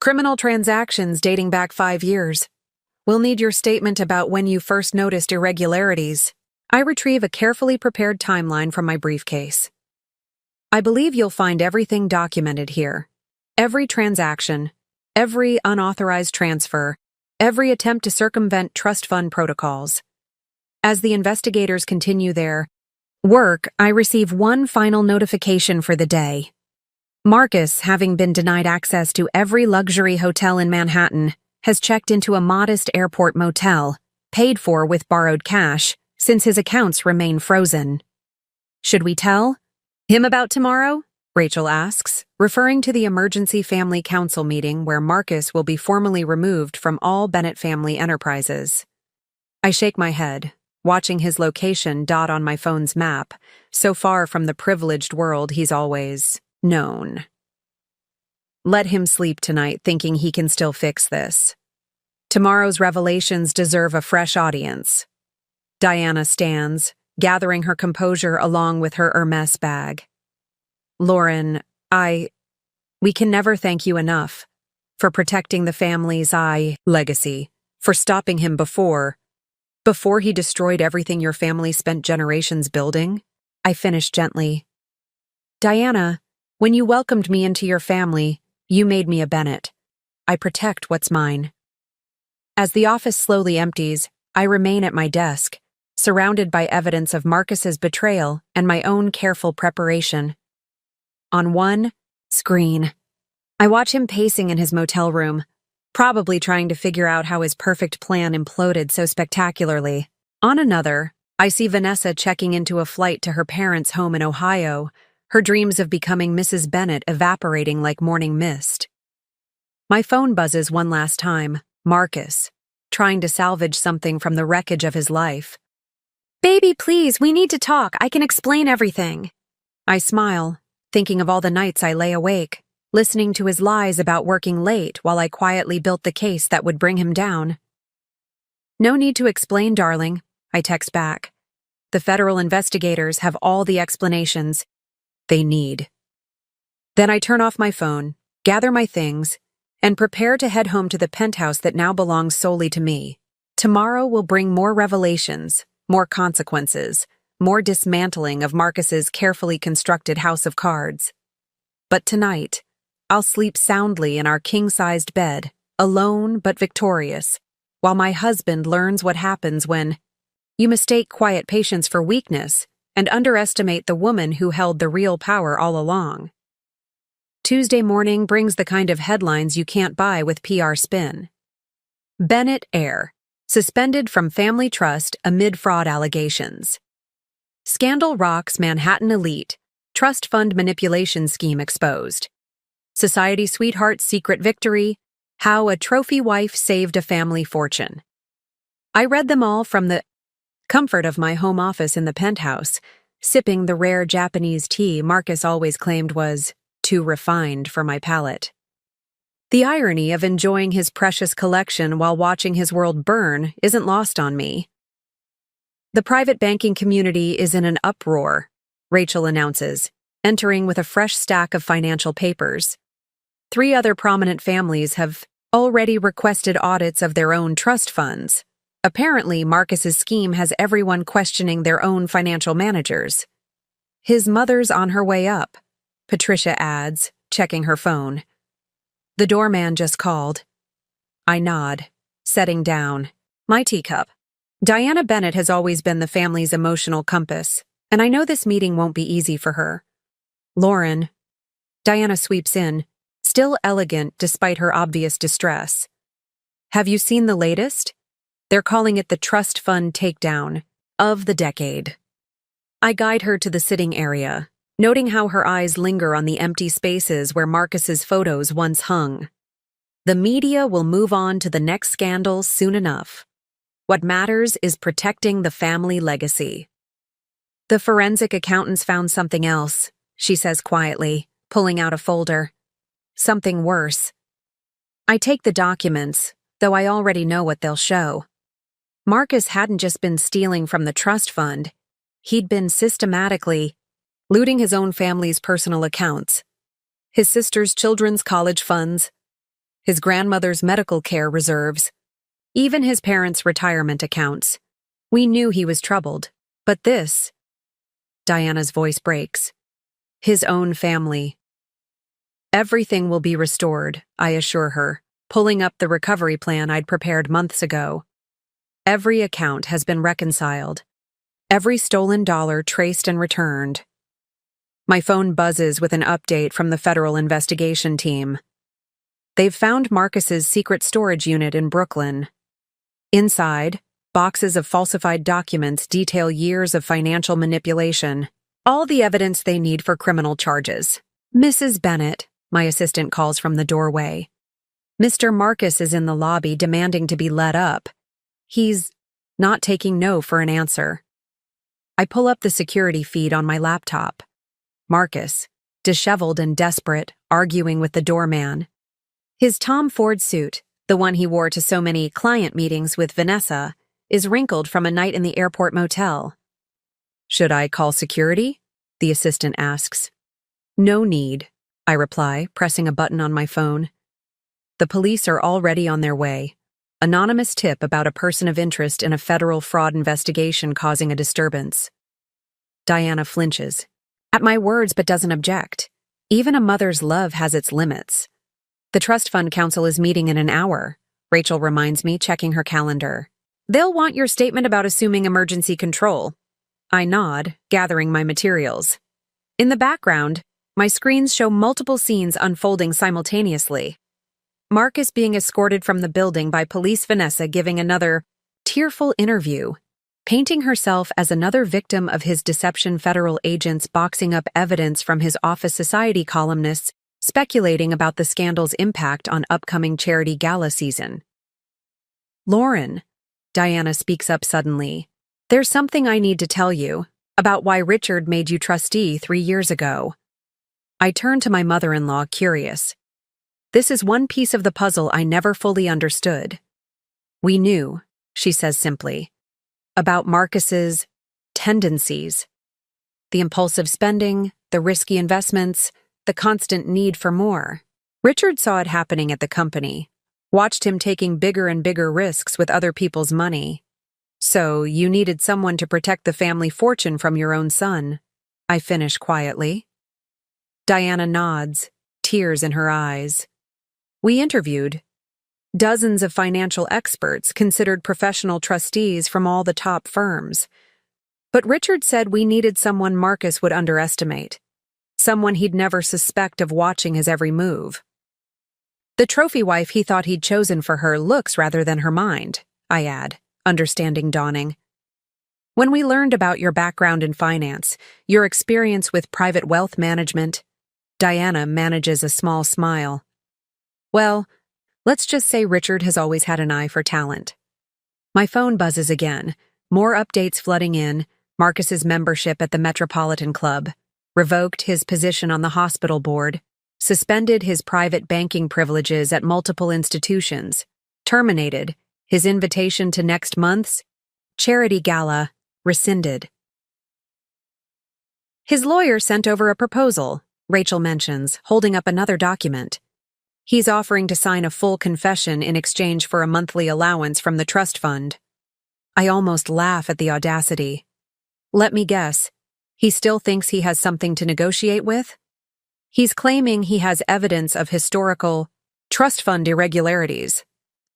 criminal transactions dating back 5 years. We'll need your statement about when you first noticed irregularities. I retrieve a carefully prepared timeline from my briefcase. I believe you'll find everything documented here. Every transaction, every unauthorized transfer, every attempt to circumvent trust fund protocols. As the investigators continue their work, I receive one final notification for the day. Marcus, having been denied access to every luxury hotel in Manhattan, has checked into a modest airport motel, paid for with borrowed cash, since his accounts remain frozen. Should we tell him about tomorrow? Rachel asks, referring to the emergency family council meeting where Marcus will be formally removed from all Bennett family enterprises. I shake my head, watching his location dot on my phone's map, so far from the privileged world he's always known. Let him sleep tonight thinking he can still fix this. Tomorrow's revelations deserve a fresh audience. Diana stands, gathering her composure along with her Hermes bag. Lauren, we can never thank you enough for protecting the family's legacy, for stopping him before he destroyed everything your family spent generations building. I finished gently. Diana, when you welcomed me into your family, you made me a Bennett. I protect what's mine. As the office slowly empties, I remain at my desk, surrounded by evidence of Marcus's betrayal and my own careful preparation. On one screen, I watch him pacing in his motel room, probably trying to figure out how his perfect plan imploded so spectacularly. On another, I see Vanessa checking into a flight to her parents' home in Ohio, her dreams of becoming Mrs. Bennett evaporating like morning mist. My phone buzzes one last time, Marcus, trying to salvage something from the wreckage of his life. Baby, please, we need to talk. I can explain everything. I smile, thinking of all the nights I lay awake, listening to his lies about working late while I quietly built the case that would bring him down. No need to explain, darling, I text back. The federal investigators have all the explanations they need. Then I turn off my phone, gather my things, and prepare to head home to the penthouse that now belongs solely to me. Tomorrow will bring more revelations, more consequences, more dismantling of Marcus's carefully constructed house of cards. But tonight, I'll sleep soundly in our king-sized bed, alone but victorious, while my husband learns what happens when you mistake quiet patience for weakness and underestimate the woman who held the real power all along. Tuesday morning brings the kind of headlines you can't buy with PR spin. Bennett heir, suspended from family trust amid fraud allegations. Scandal rocks Manhattan elite, trust fund manipulation scheme exposed. Society sweetheart's secret victory, how a trophy wife saved a family fortune. I read them all from the comfort of my home office in the penthouse, sipping the rare Japanese tea Marcus always claimed was too refined for my palate. The irony of enjoying his precious collection while watching his world burn isn't lost on me. The private banking community is in an uproar, Rachel announces, entering with a fresh stack of financial papers. 3 other prominent families have already requested audits of their own trust funds. Apparently, Marcus's scheme has everyone questioning their own financial managers. His mother's on her way up, Patricia adds, checking her phone. The doorman just called. I nod, setting down my teacup. Diana Bennett has always been the family's emotional compass, and I know this meeting won't be easy for her. Lauren. Diana sweeps in, still elegant despite her obvious distress. Have you seen the latest? They're calling it the trust fund takedown of the decade. I guide her to the sitting area, noting how her eyes linger on the empty spaces where Marcus's photos once hung. The media will move on to the next scandal soon enough. What matters is protecting the family legacy. The forensic accountants found something else, she says quietly, pulling out a folder. Something worse. I take the documents, though I already know what they'll show. Marcus hadn't just been stealing from the trust fund. He'd been systematically looting his own family's personal accounts, his sister's children's college funds, his grandmother's medical care reserves, even his parents' retirement accounts. We knew he was troubled, but this— Diana's voice breaks. His own family. Everything will be restored, I assure her, pulling up the recovery plan I'd prepared months ago. Every account has been reconciled. Every stolen dollar traced and returned. My phone buzzes with an update from the federal investigation team. They've found Marcus's secret storage unit in Brooklyn. Inside, boxes of falsified documents detail years of financial manipulation, all the evidence they need for criminal charges. Mrs. Bennett, my assistant calls from the doorway. Mr. Marcus is in the lobby demanding to be let up. He's not taking no for an answer. I pull up the security feed on my laptop. Marcus, disheveled and desperate, arguing with the doorman. His Tom Ford suit, the one he wore to so many client meetings with Vanessa, is wrinkled from a night in the airport motel. Should I call security? The assistant asks. No need, I reply, pressing a button on my phone. The police are already on their way. Anonymous tip about a person of interest in a federal fraud investigation causing a disturbance. Diana flinches. At my words but doesn't object. Even a mother's love has its limits. The Trust Fund Council is meeting in an hour, Rachel reminds me, checking her calendar. They'll want your statement about assuming emergency control. I nod, gathering my materials. In the background, my screens show multiple scenes unfolding simultaneously. Marcus being escorted from the building by police, Vanessa giving another tearful interview, painting herself as another victim of his deception, federal agents boxing up evidence from his Office Society columnists, speculating about the scandal's impact on upcoming charity gala season. Lauren, Diana speaks up suddenly. There's something I need to tell you about why Richard made you trustee 3 years ago. I turn to my mother-in-law, curious. This is one piece of the puzzle I never fully understood. We knew, she says simply, about Marcus's tendencies. The impulsive spending, the risky investments, the constant need for more. Richard saw it happening at the company, watched him taking bigger and bigger risks with other people's money. So you needed someone to protect the family fortune from your own son, I finish quietly. Diana nods, tears in her eyes. We interviewed dozens of financial experts considered professional trustees from all the top firms. But Richard said we needed someone Marcus would underestimate, someone he'd never suspect of watching his every move. The trophy wife he thought he'd chosen for her looks rather than her mind, I add, understanding dawning. When we learned about your background in finance, your experience with private wealth management, Diana manages a small smile. Well, let's just say Richard has always had an eye for talent. My phone buzzes again, more updates flooding in, Marcus's membership at the Metropolitan Club, revoked his position on the hospital board, suspended his private banking privileges at multiple institutions, terminated his invitation to next month's charity gala, rescinded. His lawyer sent over a proposal, Rachel mentions, holding up another document. He's offering to sign a full confession in exchange for a monthly allowance from the trust fund. I almost laugh at the audacity. Let me guess, he still thinks he has something to negotiate with? He's claiming he has evidence of historical trust fund irregularities.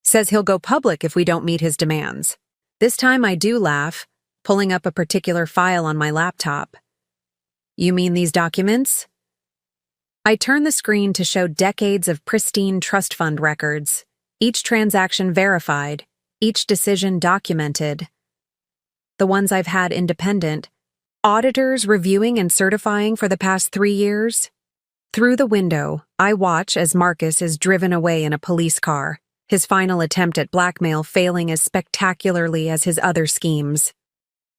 Says he'll go public if we don't meet his demands. This time I do laugh, pulling up a particular file on my laptop. You mean these documents? I turn the screen to show decades of pristine trust fund records, each transaction verified, each decision documented. The ones I've had independent, auditors reviewing and certifying for the past 3 years. Through the window, I watch as Marcus is driven away in a police car, his final attempt at blackmail failing as spectacularly as his other schemes.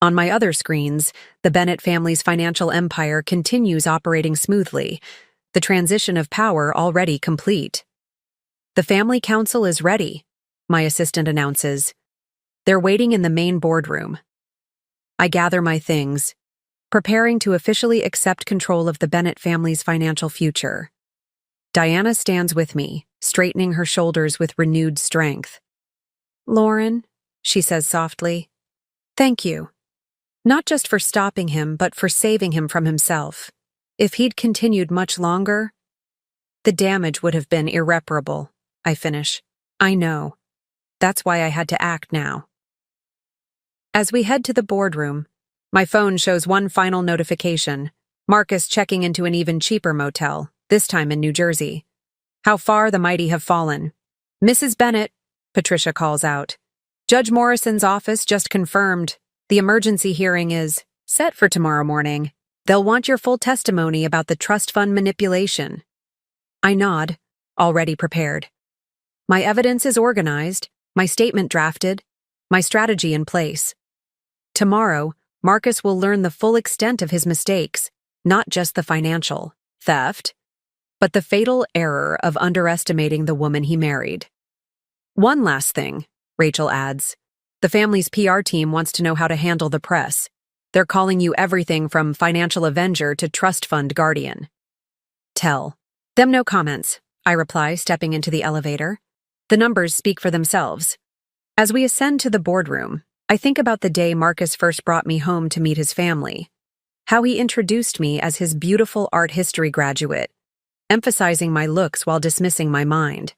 On my other screens, the Bennett family's financial empire continues operating smoothly, the transition of power already complete. The family council is ready, my assistant announces. They're waiting in the main boardroom. I gather my things, preparing to officially accept control of the Bennett family's financial future. Diana stands with me, straightening her shoulders with renewed strength. Lauren, she says softly, thank you. Not just for stopping him, but for saving him from himself. If he'd continued much longer, the damage would have been irreparable, I finish. I know. That's why I had to act now. As we head to the boardroom, my phone shows one final notification. Marcus checking into an even cheaper motel, this time in New Jersey. How far the mighty have fallen. Mrs. Bennett, Patricia calls out. Judge Morrison's office just confirmed. The emergency hearing is set for tomorrow morning. They'll want your full testimony about the trust fund manipulation. I nod, already prepared. My evidence is organized, my statement drafted, my strategy in place. Tomorrow, Marcus will learn the full extent of his mistakes, not just the financial theft, but the fatal error of underestimating the woman he married. One last thing, Rachel adds. The family's PR team wants to know how to handle the press. They're calling you everything from financial avenger to trust fund guardian. Tell them no comments, I reply, stepping into the elevator. The numbers speak for themselves. As we ascend to the boardroom, I think about the day Marcus first brought me home to meet his family. How he introduced me as his beautiful art history graduate, emphasizing my looks while dismissing my mind.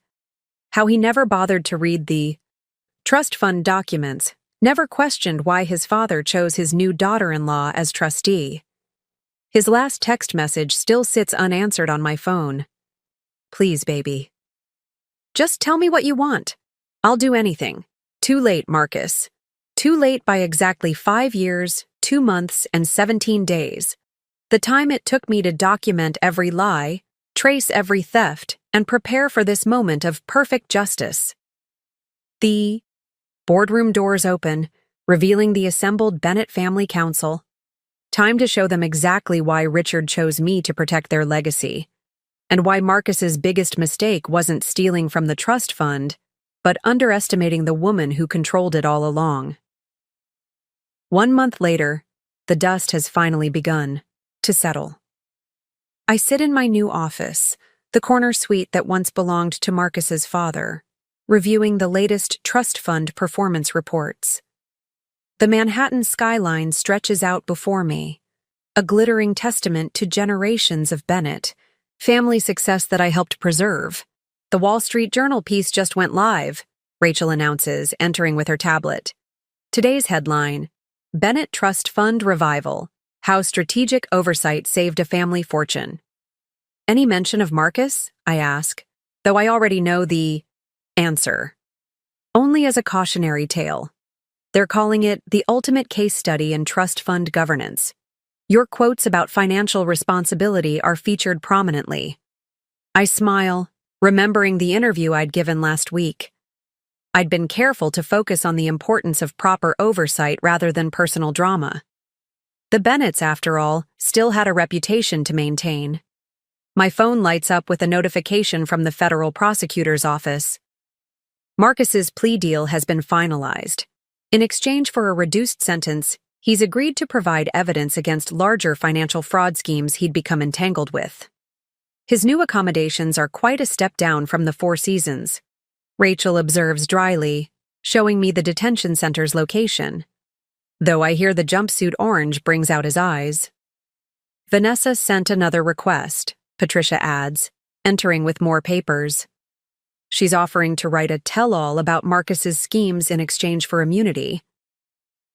How he never bothered to read the trust fund documents, never questioned why his father chose his new daughter-in-law as trustee. His last text message still sits unanswered on my phone. Please, baby. Just tell me what you want. I'll do anything. Too late, Marcus. Too late by exactly 5 years, 2 months, and 17 days. The time it took me to document every lie, trace every theft, and prepare for this moment of perfect justice. The boardroom doors open, revealing the assembled Bennett family council. Time to show them exactly why Richard chose me to protect their legacy, and why Marcus's biggest mistake wasn't stealing from the trust fund, but underestimating the woman who controlled it all along. 1 month later, the dust has finally begun to settle. I sit in my new office, the corner suite that once belonged to Marcus's father, reviewing the latest trust fund performance reports. The Manhattan skyline stretches out before me, a glittering testament to generations of Bennett, family success that I helped preserve. The Wall Street Journal piece just went live, Rachel announces, entering with her tablet. Today's headline, Bennett Trust Fund Revival, How Strategic Oversight Saved a Family Fortune. Any mention of Marcus? I ask, though I already know the answer. Only as a cautionary tale. They're calling it the ultimate case study in trust fund governance. Your quotes about financial responsibility are featured prominently. I smile, remembering the interview I'd given last week. I'd been careful to focus on the importance of proper oversight rather than personal drama. The Bennetts, after all, still had a reputation to maintain. My phone lights up with a notification from the federal prosecutor's office. Marcus's plea deal has been finalized. In exchange for a reduced sentence, he's agreed to provide evidence against larger financial fraud schemes he'd become entangled with. His new accommodations are quite a step down from the Four Seasons, Rachel observes dryly, showing me the detention center's location. Though I hear the jumpsuit orange brings out his eyes. Vanessa sent another request, Patricia adds, entering with more papers. She's offering to write a tell-all about Marcus's schemes in exchange for immunity.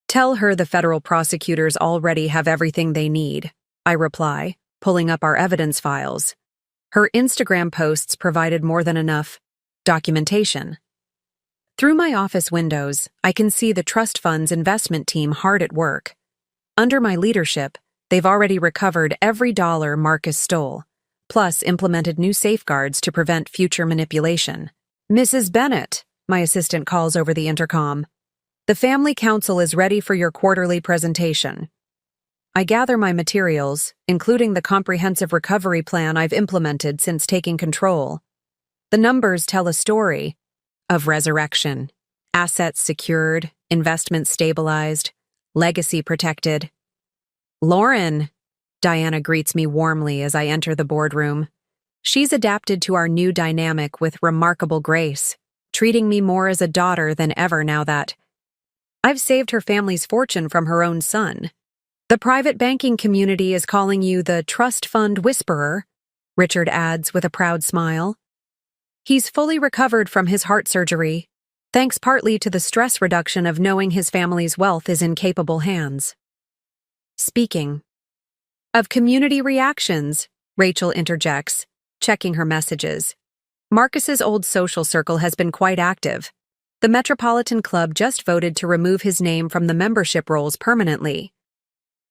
Tell her the federal prosecutors already have everything they need, I reply, pulling up our evidence files. Her Instagram posts provided more than enough documentation. Through my office windows, I can see the trust fund's investment team hard at work. Under my leadership, they've already recovered every dollar Marcus stole, plus implemented new safeguards to prevent future manipulation. Mrs. Bennett, my assistant calls over the intercom. The family council is ready for your quarterly presentation. I gather my materials, including the comprehensive recovery plan I've implemented since taking control. The numbers tell a story of resurrection, assets secured, investments stabilized, legacy protected. Lauren, Diana greets me warmly as I enter the boardroom. She's adapted to our new dynamic with remarkable grace, treating me more as a daughter than ever now that I've saved her family's fortune from her own son. The private banking community is calling you the trust fund whisperer, Richard adds with a proud smile. He's fully recovered from his heart surgery, thanks partly to the stress reduction of knowing his family's wealth is in capable hands. Speaking of community reactions, Rachel interjects, checking her messages. Marcus's old social circle has been quite active. The Metropolitan Club just voted to remove his name from the membership rolls permanently.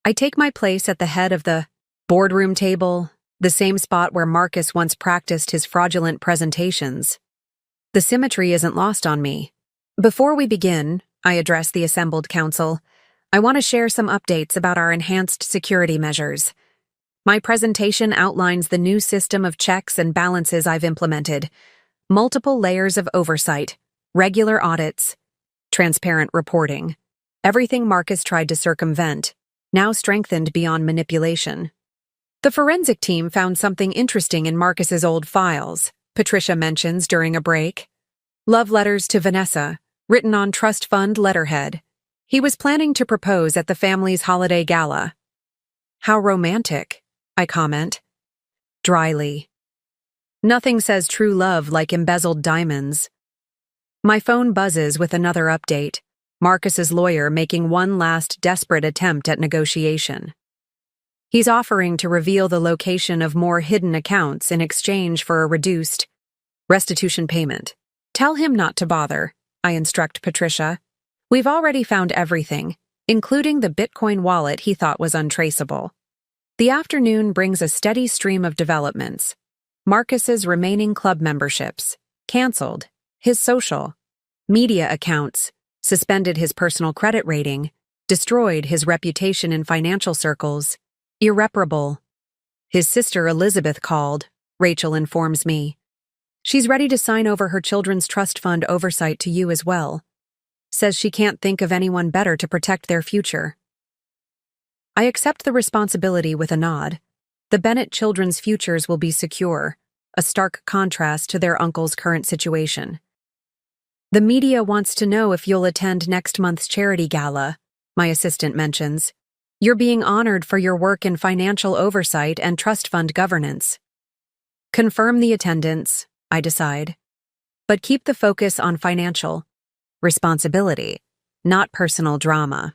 I take my place at the head of the boardroom table, the same spot where Marcus once practiced his fraudulent presentations. The symmetry isn't lost on me. Before we begin, I address the assembled council. I want to share some updates about our enhanced security measures. My presentation outlines the new system of checks and balances I've implemented, multiple layers of oversight, regular audits, transparent reporting. Everything Marcus tried to circumvent, now strengthened beyond manipulation. The forensic team found something interesting in Marcus's old files, Patricia mentions during a break. Love letters to Vanessa, written on trust fund letterhead. He was planning to propose at the family's holiday gala. How romantic, I comment. Dryly. Nothing says true love like embezzled diamonds. My phone buzzes with another update, Marcus's lawyer making one last desperate attempt at negotiation. He's offering to reveal the location of more hidden accounts in exchange for a reduced restitution payment. Tell him not to bother, I instruct Patricia. We've already found everything, including the Bitcoin wallet he thought was untraceable. The afternoon brings a steady stream of developments. Marcus's remaining club memberships, canceled, his social media accounts, suspended his personal credit rating, destroyed his reputation in financial circles, irreparable. His sister Elizabeth called, Rachel informs me. She's ready to sign over her children's trust fund oversight to you as well. Says she can't think of anyone better to protect their future. I accept the responsibility with a nod. The Bennett children's futures will be secure, a stark contrast to their uncle's current situation. The media wants to know if you'll attend next month's charity gala, my assistant mentions. You're being honored for your work in financial oversight and trust fund governance. Confirm the attendance, I decide. But keep the focus on financial responsibility, not personal drama.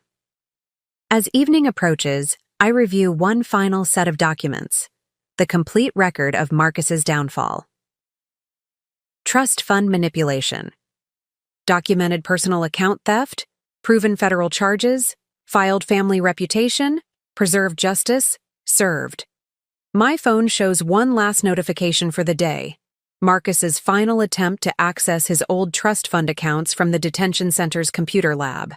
As evening approaches, I review one final set of documents, the complete record of Marcus's downfall. Trust fund manipulation. Documented personal account theft, proven federal charges, filed family reputation, preserved justice, served. My phone shows one last notification for the day. Marcus's final attempt to access his old trust fund accounts from the detention center's computer lab.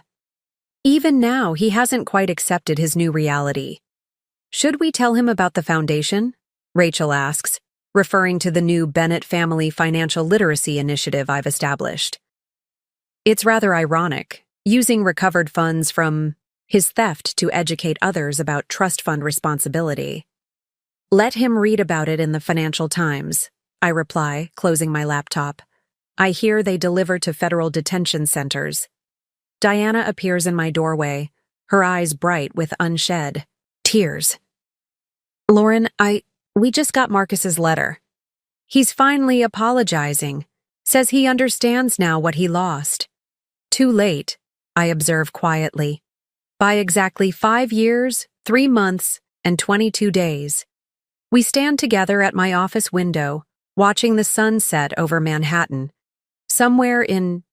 Even now, he hasn't quite accepted his new reality. Should we tell him about the foundation? Rachel asks, referring to the new Bennett Family Financial Literacy Initiative I've established. It's rather ironic, using recovered funds from his theft to educate others about trust fund responsibility. Let him read about it in the Financial Times, I reply, closing my laptop. I hear they deliver to federal detention centers. Diana appears in my doorway, her eyes bright with unshed tears. Lauren, we just got Marcus's letter. He's finally apologizing, says he understands now what he lost. Too late, I observe quietly. By exactly 5 years, 3 months, and 22 days. We stand together at my office window, watching the sun set over Manhattan. Somewhere in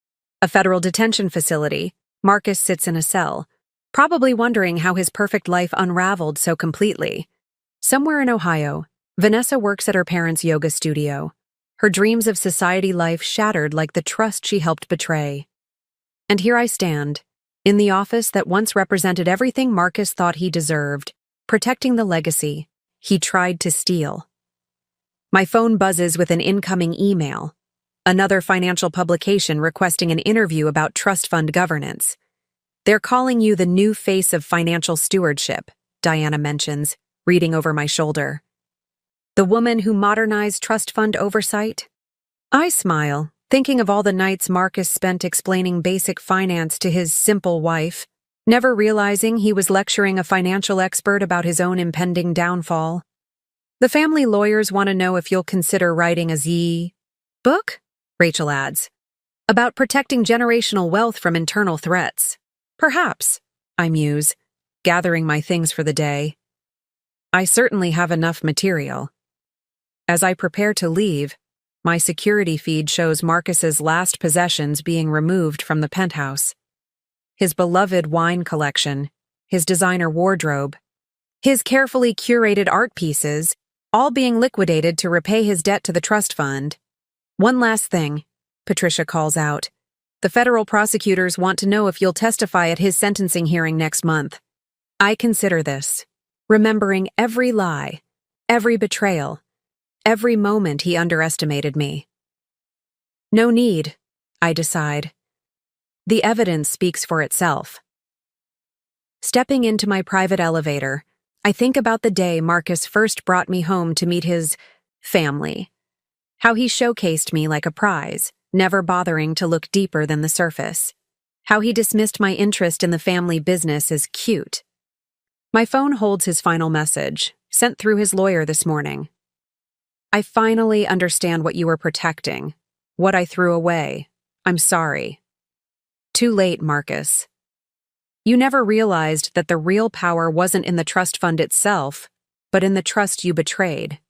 a federal detention facility, Marcus sits in a cell, probably wondering how his perfect life unraveled so completely. Somewhere in Ohio, Vanessa works at her parents' yoga studio, her dreams of society life shattered like the trust she helped betray. And here I stand, in the office that once represented everything Marcus thought he deserved, protecting the legacy he tried to steal. My phone buzzes with an incoming email. Another financial publication requesting an interview about trust fund governance. They're calling you the new face of financial stewardship, Diana mentions, reading over my shoulder. The woman who modernized trust fund oversight? I smile, thinking of all the nights Marcus spent explaining basic finance to his simple wife. never realizing he was lecturing a financial expert about his own impending downfall. The family lawyers want to know if you'll consider writing a book, Rachel adds, about protecting generational wealth from internal threats. Perhaps, I muse, gathering my things for the day. I certainly have enough material. As I prepare to leave, my security feed shows Marcus's last possessions being removed from the penthouse. His beloved wine collection, his designer wardrobe, his carefully curated art pieces, all being liquidated to repay his debt to the trust fund. One last thing, Patricia calls out. The federal prosecutors want to know if you'll testify at his sentencing hearing next month. I consider this, remembering every lie, every betrayal, every moment he underestimated me. No need, I decide. The evidence speaks for itself. Stepping into my private elevator, I think about the day Marcus first brought me home to meet his family. How he showcased me like a prize, never bothering to look deeper than the surface. How he dismissed my interest in the family business as cute. My phone holds his final message, sent through his lawyer this morning. I finally understand what you were protecting, what I threw away. I'm sorry. Too late, Marcus. You never realized that the real power wasn't in the trust fund itself, but in the trust you betrayed.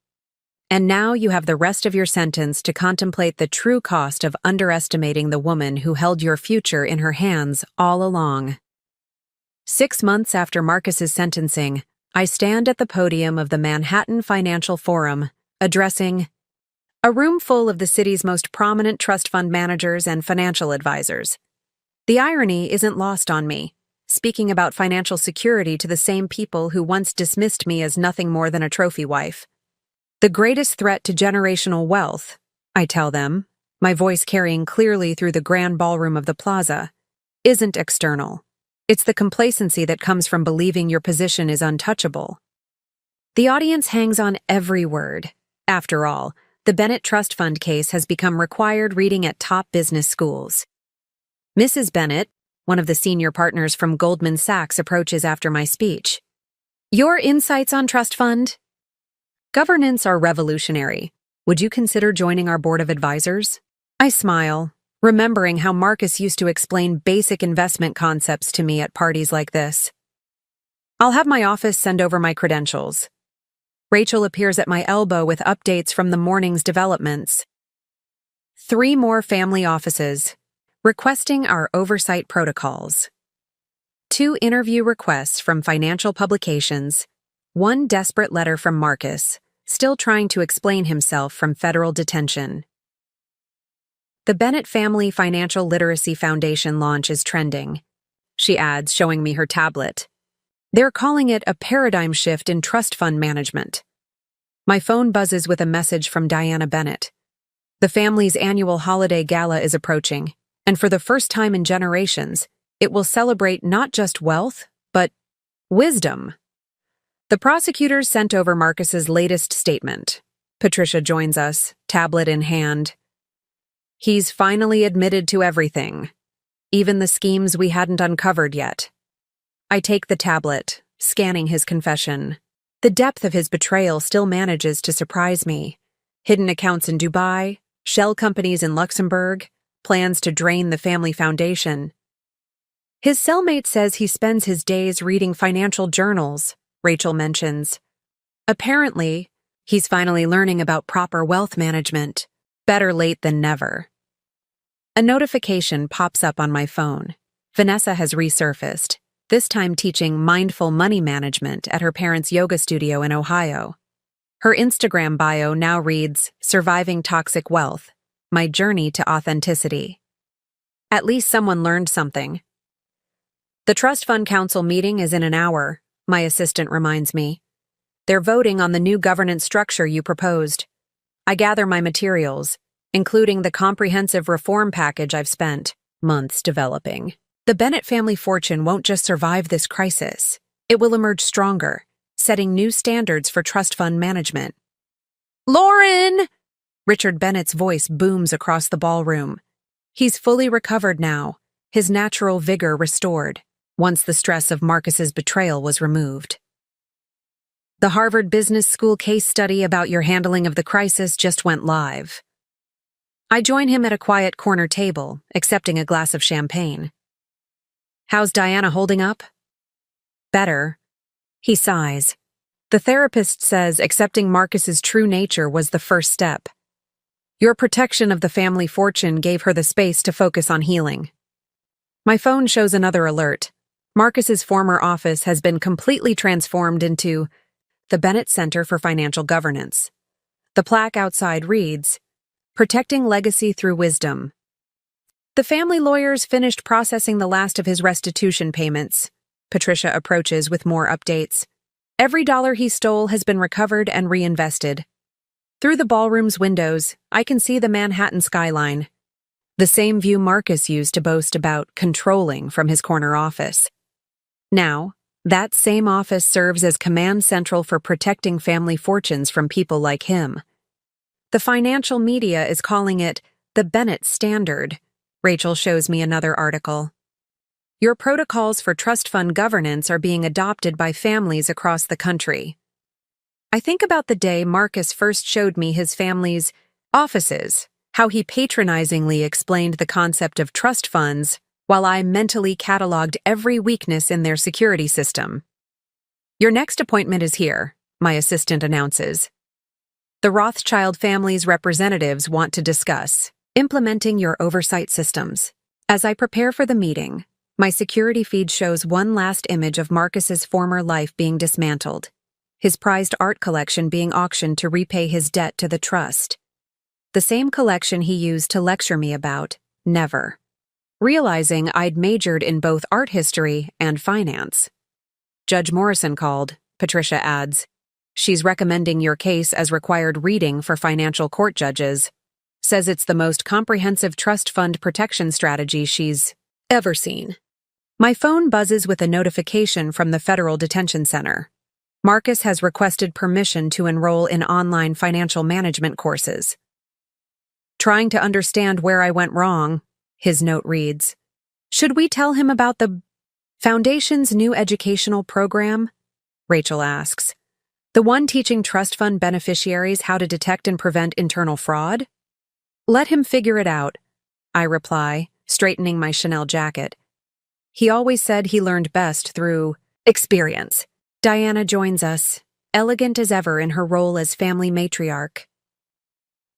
And now you have the rest of your sentence to contemplate the true cost of underestimating the woman who held your future in her hands all along. 6 months after Marcus's sentencing, I stand at the podium of the Manhattan Financial Forum, addressing a room full of the city's most prominent trust fund managers and financial advisors. The irony isn't lost on me, speaking about financial security to the same people who once dismissed me as nothing more than a trophy wife. The greatest threat to generational wealth, I tell them, my voice carrying clearly through the grand ballroom of the plaza, isn't external. It's the complacency that comes from believing your position is untouchable. The audience hangs on every word. After all, the Bennett Trust Fund case has become required reading at top business schools. Mrs. Bennett, one of the senior partners from Goldman Sachs, approaches after my speech. Your insights on trust fund? Governance are revolutionary. Would you consider joining our board of advisors? I smile, remembering how Marcus used to explain basic investment concepts to me at parties like this. I'll have my office send over my credentials. Rachel appears at my elbow with updates from the morning's developments. 3 more family offices, requesting our oversight protocols. 2 interview requests from financial publications, 1 desperate letter from Marcus, still trying to explain himself from federal detention. The Bennett Family Financial Literacy Foundation launch is trending, she adds, showing me her tablet. They're calling it a paradigm shift in trust fund management. My phone buzzes with a message from Diana Bennett. The family's annual holiday gala is approaching, and for the first time in generations, it will celebrate not just wealth, but wisdom. The prosecutors sent over Marcus's latest statement. Patricia joins us, tablet in hand. He's finally admitted to everything, even the schemes we hadn't uncovered yet. I take the tablet, scanning his confession. The depth of his betrayal still manages to surprise me. Hidden accounts in Dubai, shell companies in Luxembourg, plans to drain the family foundation. His cellmate says he spends his days reading financial journals, Rachel mentions. Apparently, he's finally learning about proper wealth management. Better late than never. A notification pops up on my phone. Vanessa has resurfaced, this time teaching mindful money management at her parents' yoga studio in Ohio. Her Instagram bio now reads, "Surviving Toxic Wealth, My Journey to Authenticity." At least someone learned something. The Trust Fund Council meeting is in an hour, my assistant reminds me. They're voting on the new governance structure you proposed. I gather my materials, including the comprehensive reform package I've spent months developing. The Bennett family fortune won't just survive this crisis. It will emerge stronger, setting new standards for trust fund management. Lauren! Richard Bennett's voice booms across the ballroom. He's fully recovered now, his natural vigor restored. once the stress of Marcus's betrayal was removed. The Harvard Business School case study about your handling of the crisis just went live. I join him at a quiet corner table, accepting a glass of champagne. How's Diana holding up? Better. He sighs. The therapist says accepting Marcus's true nature was the first step. Your protection of the family fortune gave her the space to focus on healing. My phone shows another alert. Marcus's former office has been completely transformed into the Bennett Center for Financial Governance. The plaque outside reads, "Protecting Legacy Through Wisdom." The family lawyers finished processing the last of his restitution payments. Patricia approaches with more updates. Every dollar he stole has been recovered and reinvested. Through the ballroom's windows, I can see the Manhattan skyline, the same view Marcus used to boast about controlling from his corner office. Now, that same office serves as command central for protecting family fortunes from people like him. The financial media is calling it the Bennett Standard. Rachel shows me another article. Your protocols for trust fund governance are being adopted by families across the country. I think about the day Marcus first showed me his family's offices, how he patronizingly explained the concept of trust funds while I mentally cataloged every weakness in their security system. Your next appointment is here, my assistant announces. The Rothschild family's representatives want to discuss implementing your oversight systems. As I prepare for the meeting, my security feed shows one last image of Marcus's former life being dismantled, his prized art collection being auctioned to repay his debt to the trust. The same collection he used to lecture me about, never. Realizing I'd majored in both art history and finance. Judge Morrison called, Patricia adds. She's recommending your case as required reading for financial court judges. Says it's the most comprehensive trust fund protection strategy she's ever seen. My phone buzzes with a notification from the Federal Detention Center. Marcus has requested permission to enroll in online financial management courses. Trying to understand where I went wrong, his note reads. Should we tell him about the Foundation's new educational program? Rachel asks. The one teaching trust fund beneficiaries how to detect and prevent internal fraud? Let him figure it out, I reply, straightening my Chanel jacket. He always said he learned best through experience. Diana joins us, elegant as ever in her role as family matriarch.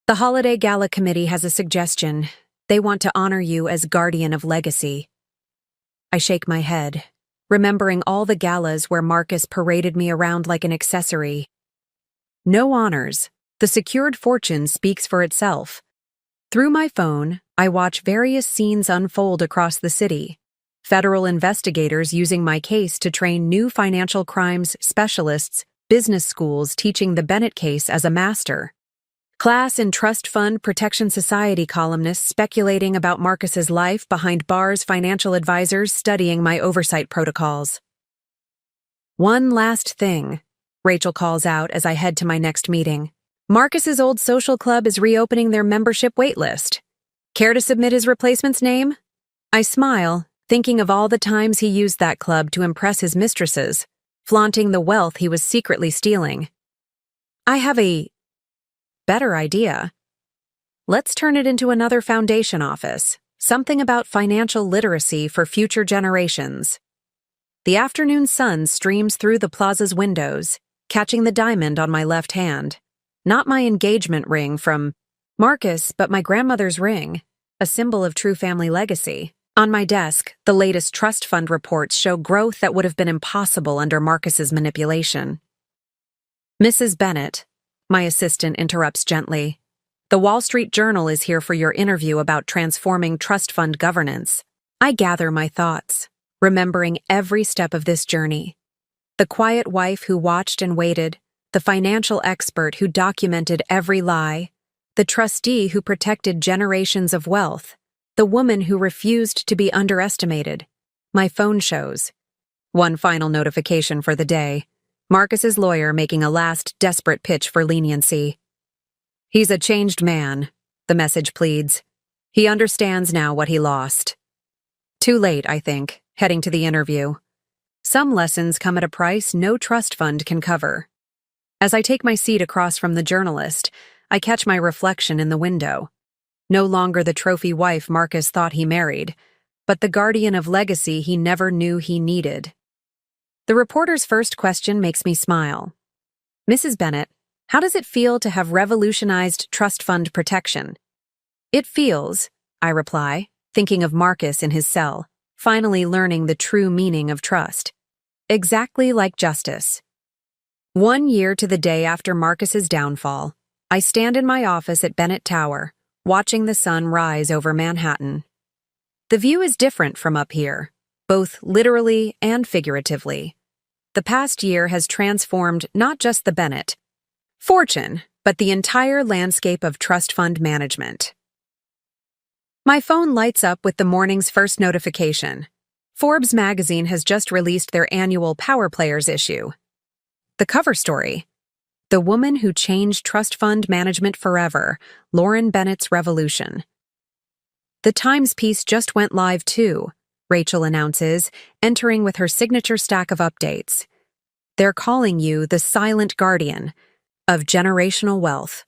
The Holiday Gala Committee has a suggestion. They want to honor you as guardian of legacy. I shake my head, remembering all the galas where Marcus paraded me around like an accessory. No honors. The secured fortune speaks for itself. Through my phone, I watch various scenes unfold across the city. Federal investigators using my case to train new financial crimes specialists, business schools teaching the Bennett case as a master. Class and Trust Fund Protection Society columnists speculating about Marcus's life behind bars, financial advisors studying my oversight protocols. One last thing, Rachel calls out as I head to my next meeting. Marcus's old social club is reopening their membership waitlist. Care to submit his replacement's name? I smile, thinking of all the times he used that club to impress his mistresses, flaunting the wealth he was secretly stealing. I have a better idea. Let's turn it into another foundation office, something about financial literacy for future generations. The afternoon sun streams through the plaza's windows, catching the diamond on my left hand. Not my engagement ring from Marcus, but my grandmother's ring, a symbol of true family legacy. On my desk, the latest trust fund reports show growth that would have been impossible under Marcus's manipulation. Mrs. Bennett, my assistant interrupts gently. The Wall Street Journal is here for your interview about transforming trust fund governance. I gather my thoughts, remembering every step of this journey. The quiet wife who watched and waited, the financial expert who documented every lie, the trustee who protected generations of wealth, the woman who refused to be underestimated. My phone shows. One final notification for the day. Marcus's lawyer making a last desperate pitch for leniency. He's a changed man, the message pleads. He understands now what he lost. Too late, I think. heading to the interview. Some lessons come at a price no trust fund can cover. As I take my seat across from the journalist, I catch my reflection in the window. No longer the trophy wife Marcus thought he married, but the guardian of legacy he never knew he needed. The reporter's first question makes me smile. "Mrs. Bennett, how does it feel to have revolutionized trust fund protection?" "It feels," I reply, thinking of Marcus in his cell, finally learning the true meaning of trust. "Exactly like justice." 1 year to the day after Marcus's downfall, I stand in my office at Bennett Tower, watching the sun rise over Manhattan. The view is different from up here, both literally and figuratively. The past year has transformed not just the Bennett fortune, but the entire landscape of trust fund management. My phone lights up with the morning's first notification. Forbes magazine has just released their annual Power Players issue. The cover story: "The Woman Who Changed Trust Fund Management Forever, Lauren Bennett's Revolution." The Times piece just went live too, Rachel announces, entering with her signature stack of updates. "They're calling you the silent guardian of generational wealth."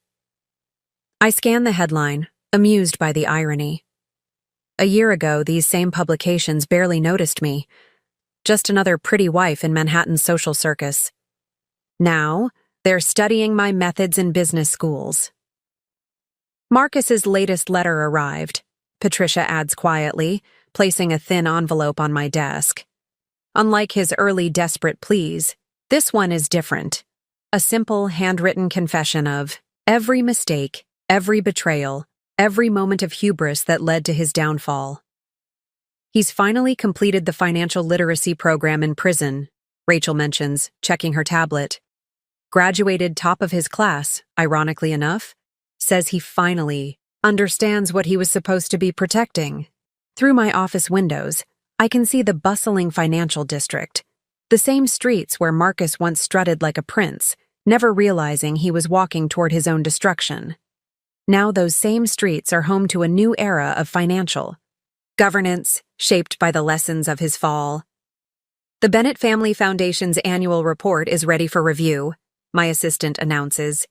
I scan the headline, amused by the irony. A year ago, these same publications barely noticed me. Just another pretty wife in Manhattan's social circus. Now, they're studying my methods in business schools. Marcus's latest letter arrived, Patricia adds quietly, placing a thin envelope on my desk. Unlike his early desperate pleas, this one is different. A simple, handwritten confession of every mistake, every betrayal, every moment of hubris that led to his downfall. "He's finally completed the financial literacy program in prison," Rachel mentions, checking her tablet. "Graduated top of his class, ironically enough. Says he finally understands what he was supposed to be protecting." Through my office windows, I can see the bustling financial district, the same streets where Marcus once strutted like a prince, never realizing he was walking toward his own destruction. Now those same streets are home to a new era of financial governance, shaped by the lessons of his fall. "The Bennett Family Foundation's annual report is ready for review," my assistant announces.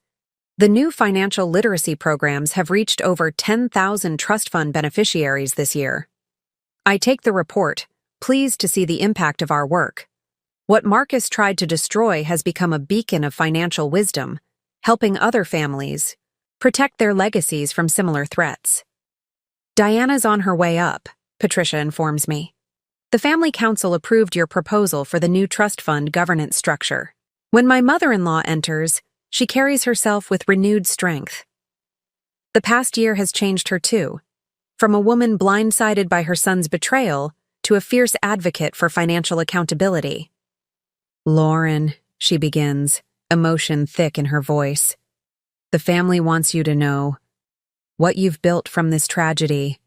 The new financial literacy programs have reached over 10,000 trust fund beneficiaries this year. I take the report, pleased to see the impact of our work. What Marcus tried to destroy has become a beacon of financial wisdom, helping other families protect their legacies from similar threats. "Diana's on her way up," Patricia informs me. "The Family Council approved your proposal for the new trust fund governance structure. When my mother-in-law enters, she carries herself with renewed strength. The past year has changed her too, from a woman blindsided by her son's betrayal to a fierce advocate for financial accountability." "Lauren," she begins, emotion thick in her voice, "the family wants you to know what you've built from this tragedy.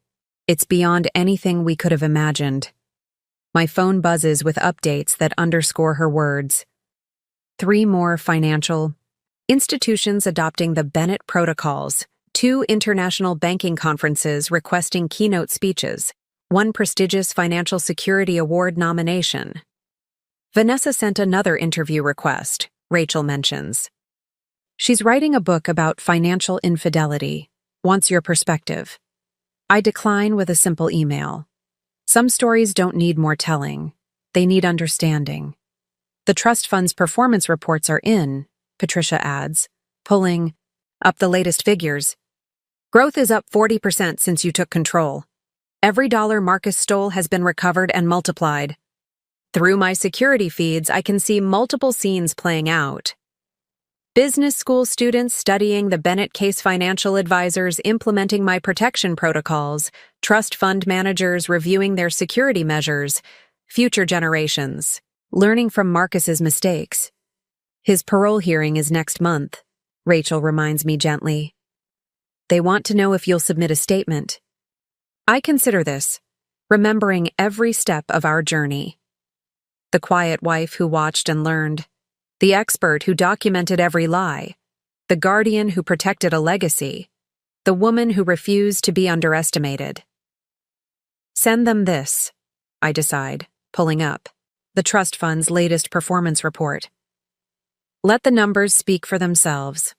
It's beyond anything we could have imagined." My phone buzzes with updates that underscore her words. 3 more financial institutions adopting the Bennett Protocols, 2 international banking conferences requesting keynote speeches, 1 prestigious Financial Security Award nomination. Vanessa sent another interview request, Rachel mentions. She's writing a book about financial infidelity, wants your perspective. I decline with a simple email. Some stories don't need more telling. They need understanding. The trust fund's performance reports are in, Patricia adds, pulling up the latest figures. "Growth is up 40% since you took control. Every dollar Marcus stole has been recovered and multiplied. Through my security feeds, I can see multiple scenes playing out. Business school students studying the Bennett case, financial advisors implementing my protection protocols, trust fund managers reviewing their security measures, future generations learning from Marcus's mistakes. His parole hearing is next month," Rachel reminds me gently. "They want to know if you'll submit a statement." I consider this, remembering every step of our journey. The quiet wife who watched and learned, the expert who documented every lie, the guardian who protected a legacy, the woman who refused to be underestimated. Send them this, I decide, pulling up. The trust fund's latest performance report. Let the numbers speak for themselves.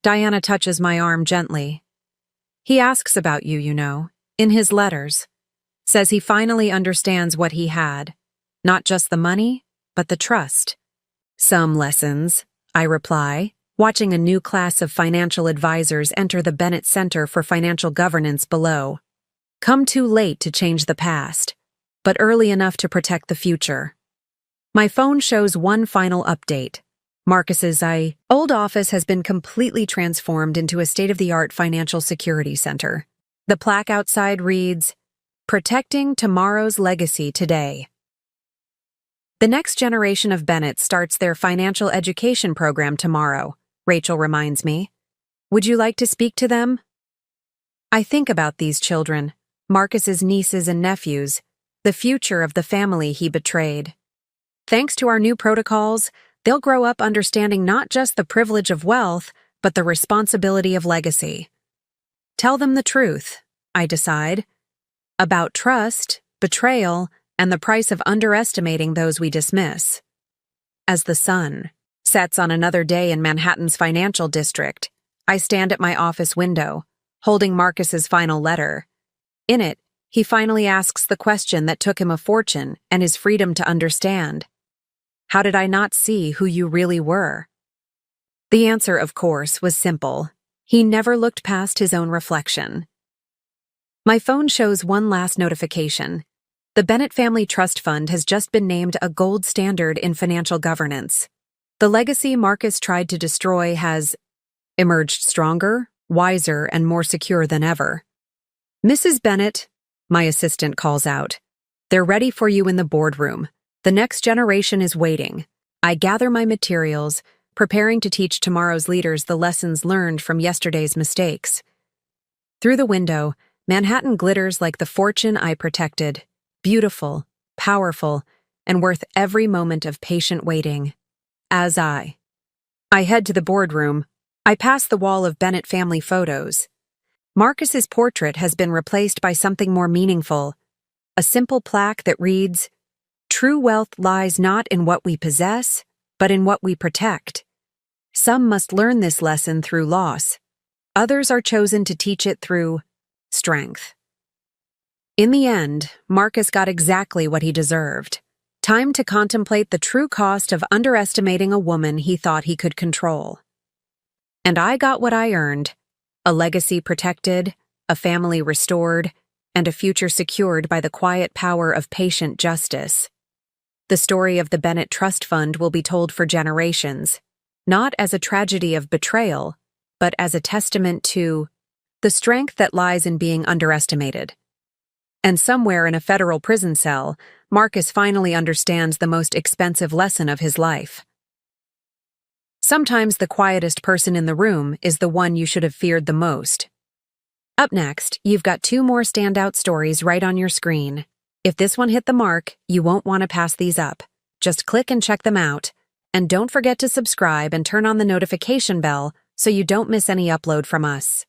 Diana touches my arm gently. He asks about you, in his letters. Says he finally understands what he had. Not just the money, but the trust. Some lessons, I reply, watching a new class of financial advisors enter the Bennett Center for Financial Governance below. Come too late to change the past, but early enough to protect the future. My phone shows one final update. Marcus's old office has been completely transformed into a state-of-the-art financial security center. The plaque outside reads, "Protecting Tomorrow's Legacy Today." The next generation of Bennett starts their financial education program tomorrow, Rachel reminds me. Would you like to speak to them? I think about these children, Marcus's nieces and nephews, the future of the family he betrayed. Thanks to our new protocols, they'll grow up understanding not just the privilege of wealth, but the responsibility of legacy. Tell them the truth, I decide, about trust, betrayal, and the price of underestimating those we dismiss. As the sun sets on another day in Manhattan's financial district, I stand at my office window, holding Marcus's final letter. In it, he finally asks the question that took him a fortune and his freedom to understand. How did I not see who you really were? The answer, of course, was simple. He never looked past his own reflection. My phone shows one last notification. The Bennett Family Trust Fund has just been named a gold standard in financial governance. The legacy Marcus tried to destroy has emerged stronger, wiser, and more secure than ever. Mrs. Bennett, my assistant calls out. They're ready for you in the boardroom. The next generation is waiting. I gather my materials, preparing to teach tomorrow's leaders the lessons learned from yesterday's mistakes. Through the window, Manhattan glitters like the fortune I protected. Beautiful, powerful, and worth every moment of patient waiting. As I head to the boardroom, I pass the wall of Bennett family photos. Marcus's portrait has been replaced by something more meaningful, a simple plaque that reads, "True wealth lies not in what we possess, but in what we protect. Some must learn this lesson through loss. Others are chosen to teach it through strength." In the end, Marcus got exactly what he deserved. Time to contemplate the true cost of underestimating a woman he thought he could control. And I got what I earned, a legacy protected, a family restored, and a future secured by the quiet power of patient justice. The story of the Bennett Trust Fund will be told for generations, not as a tragedy of betrayal, but as a testament to the strength that lies in being underestimated. And somewhere in a federal prison cell, Marcus finally understands the most expensive lesson of his life. Sometimes the quietest person in the room is the one you should have feared the most. Up next, you've got two more standout stories right on your screen. If this one hit the mark, you won't want to pass these up. Just click and check them out. And don't forget to subscribe and turn on the notification bell so you don't miss any upload from us.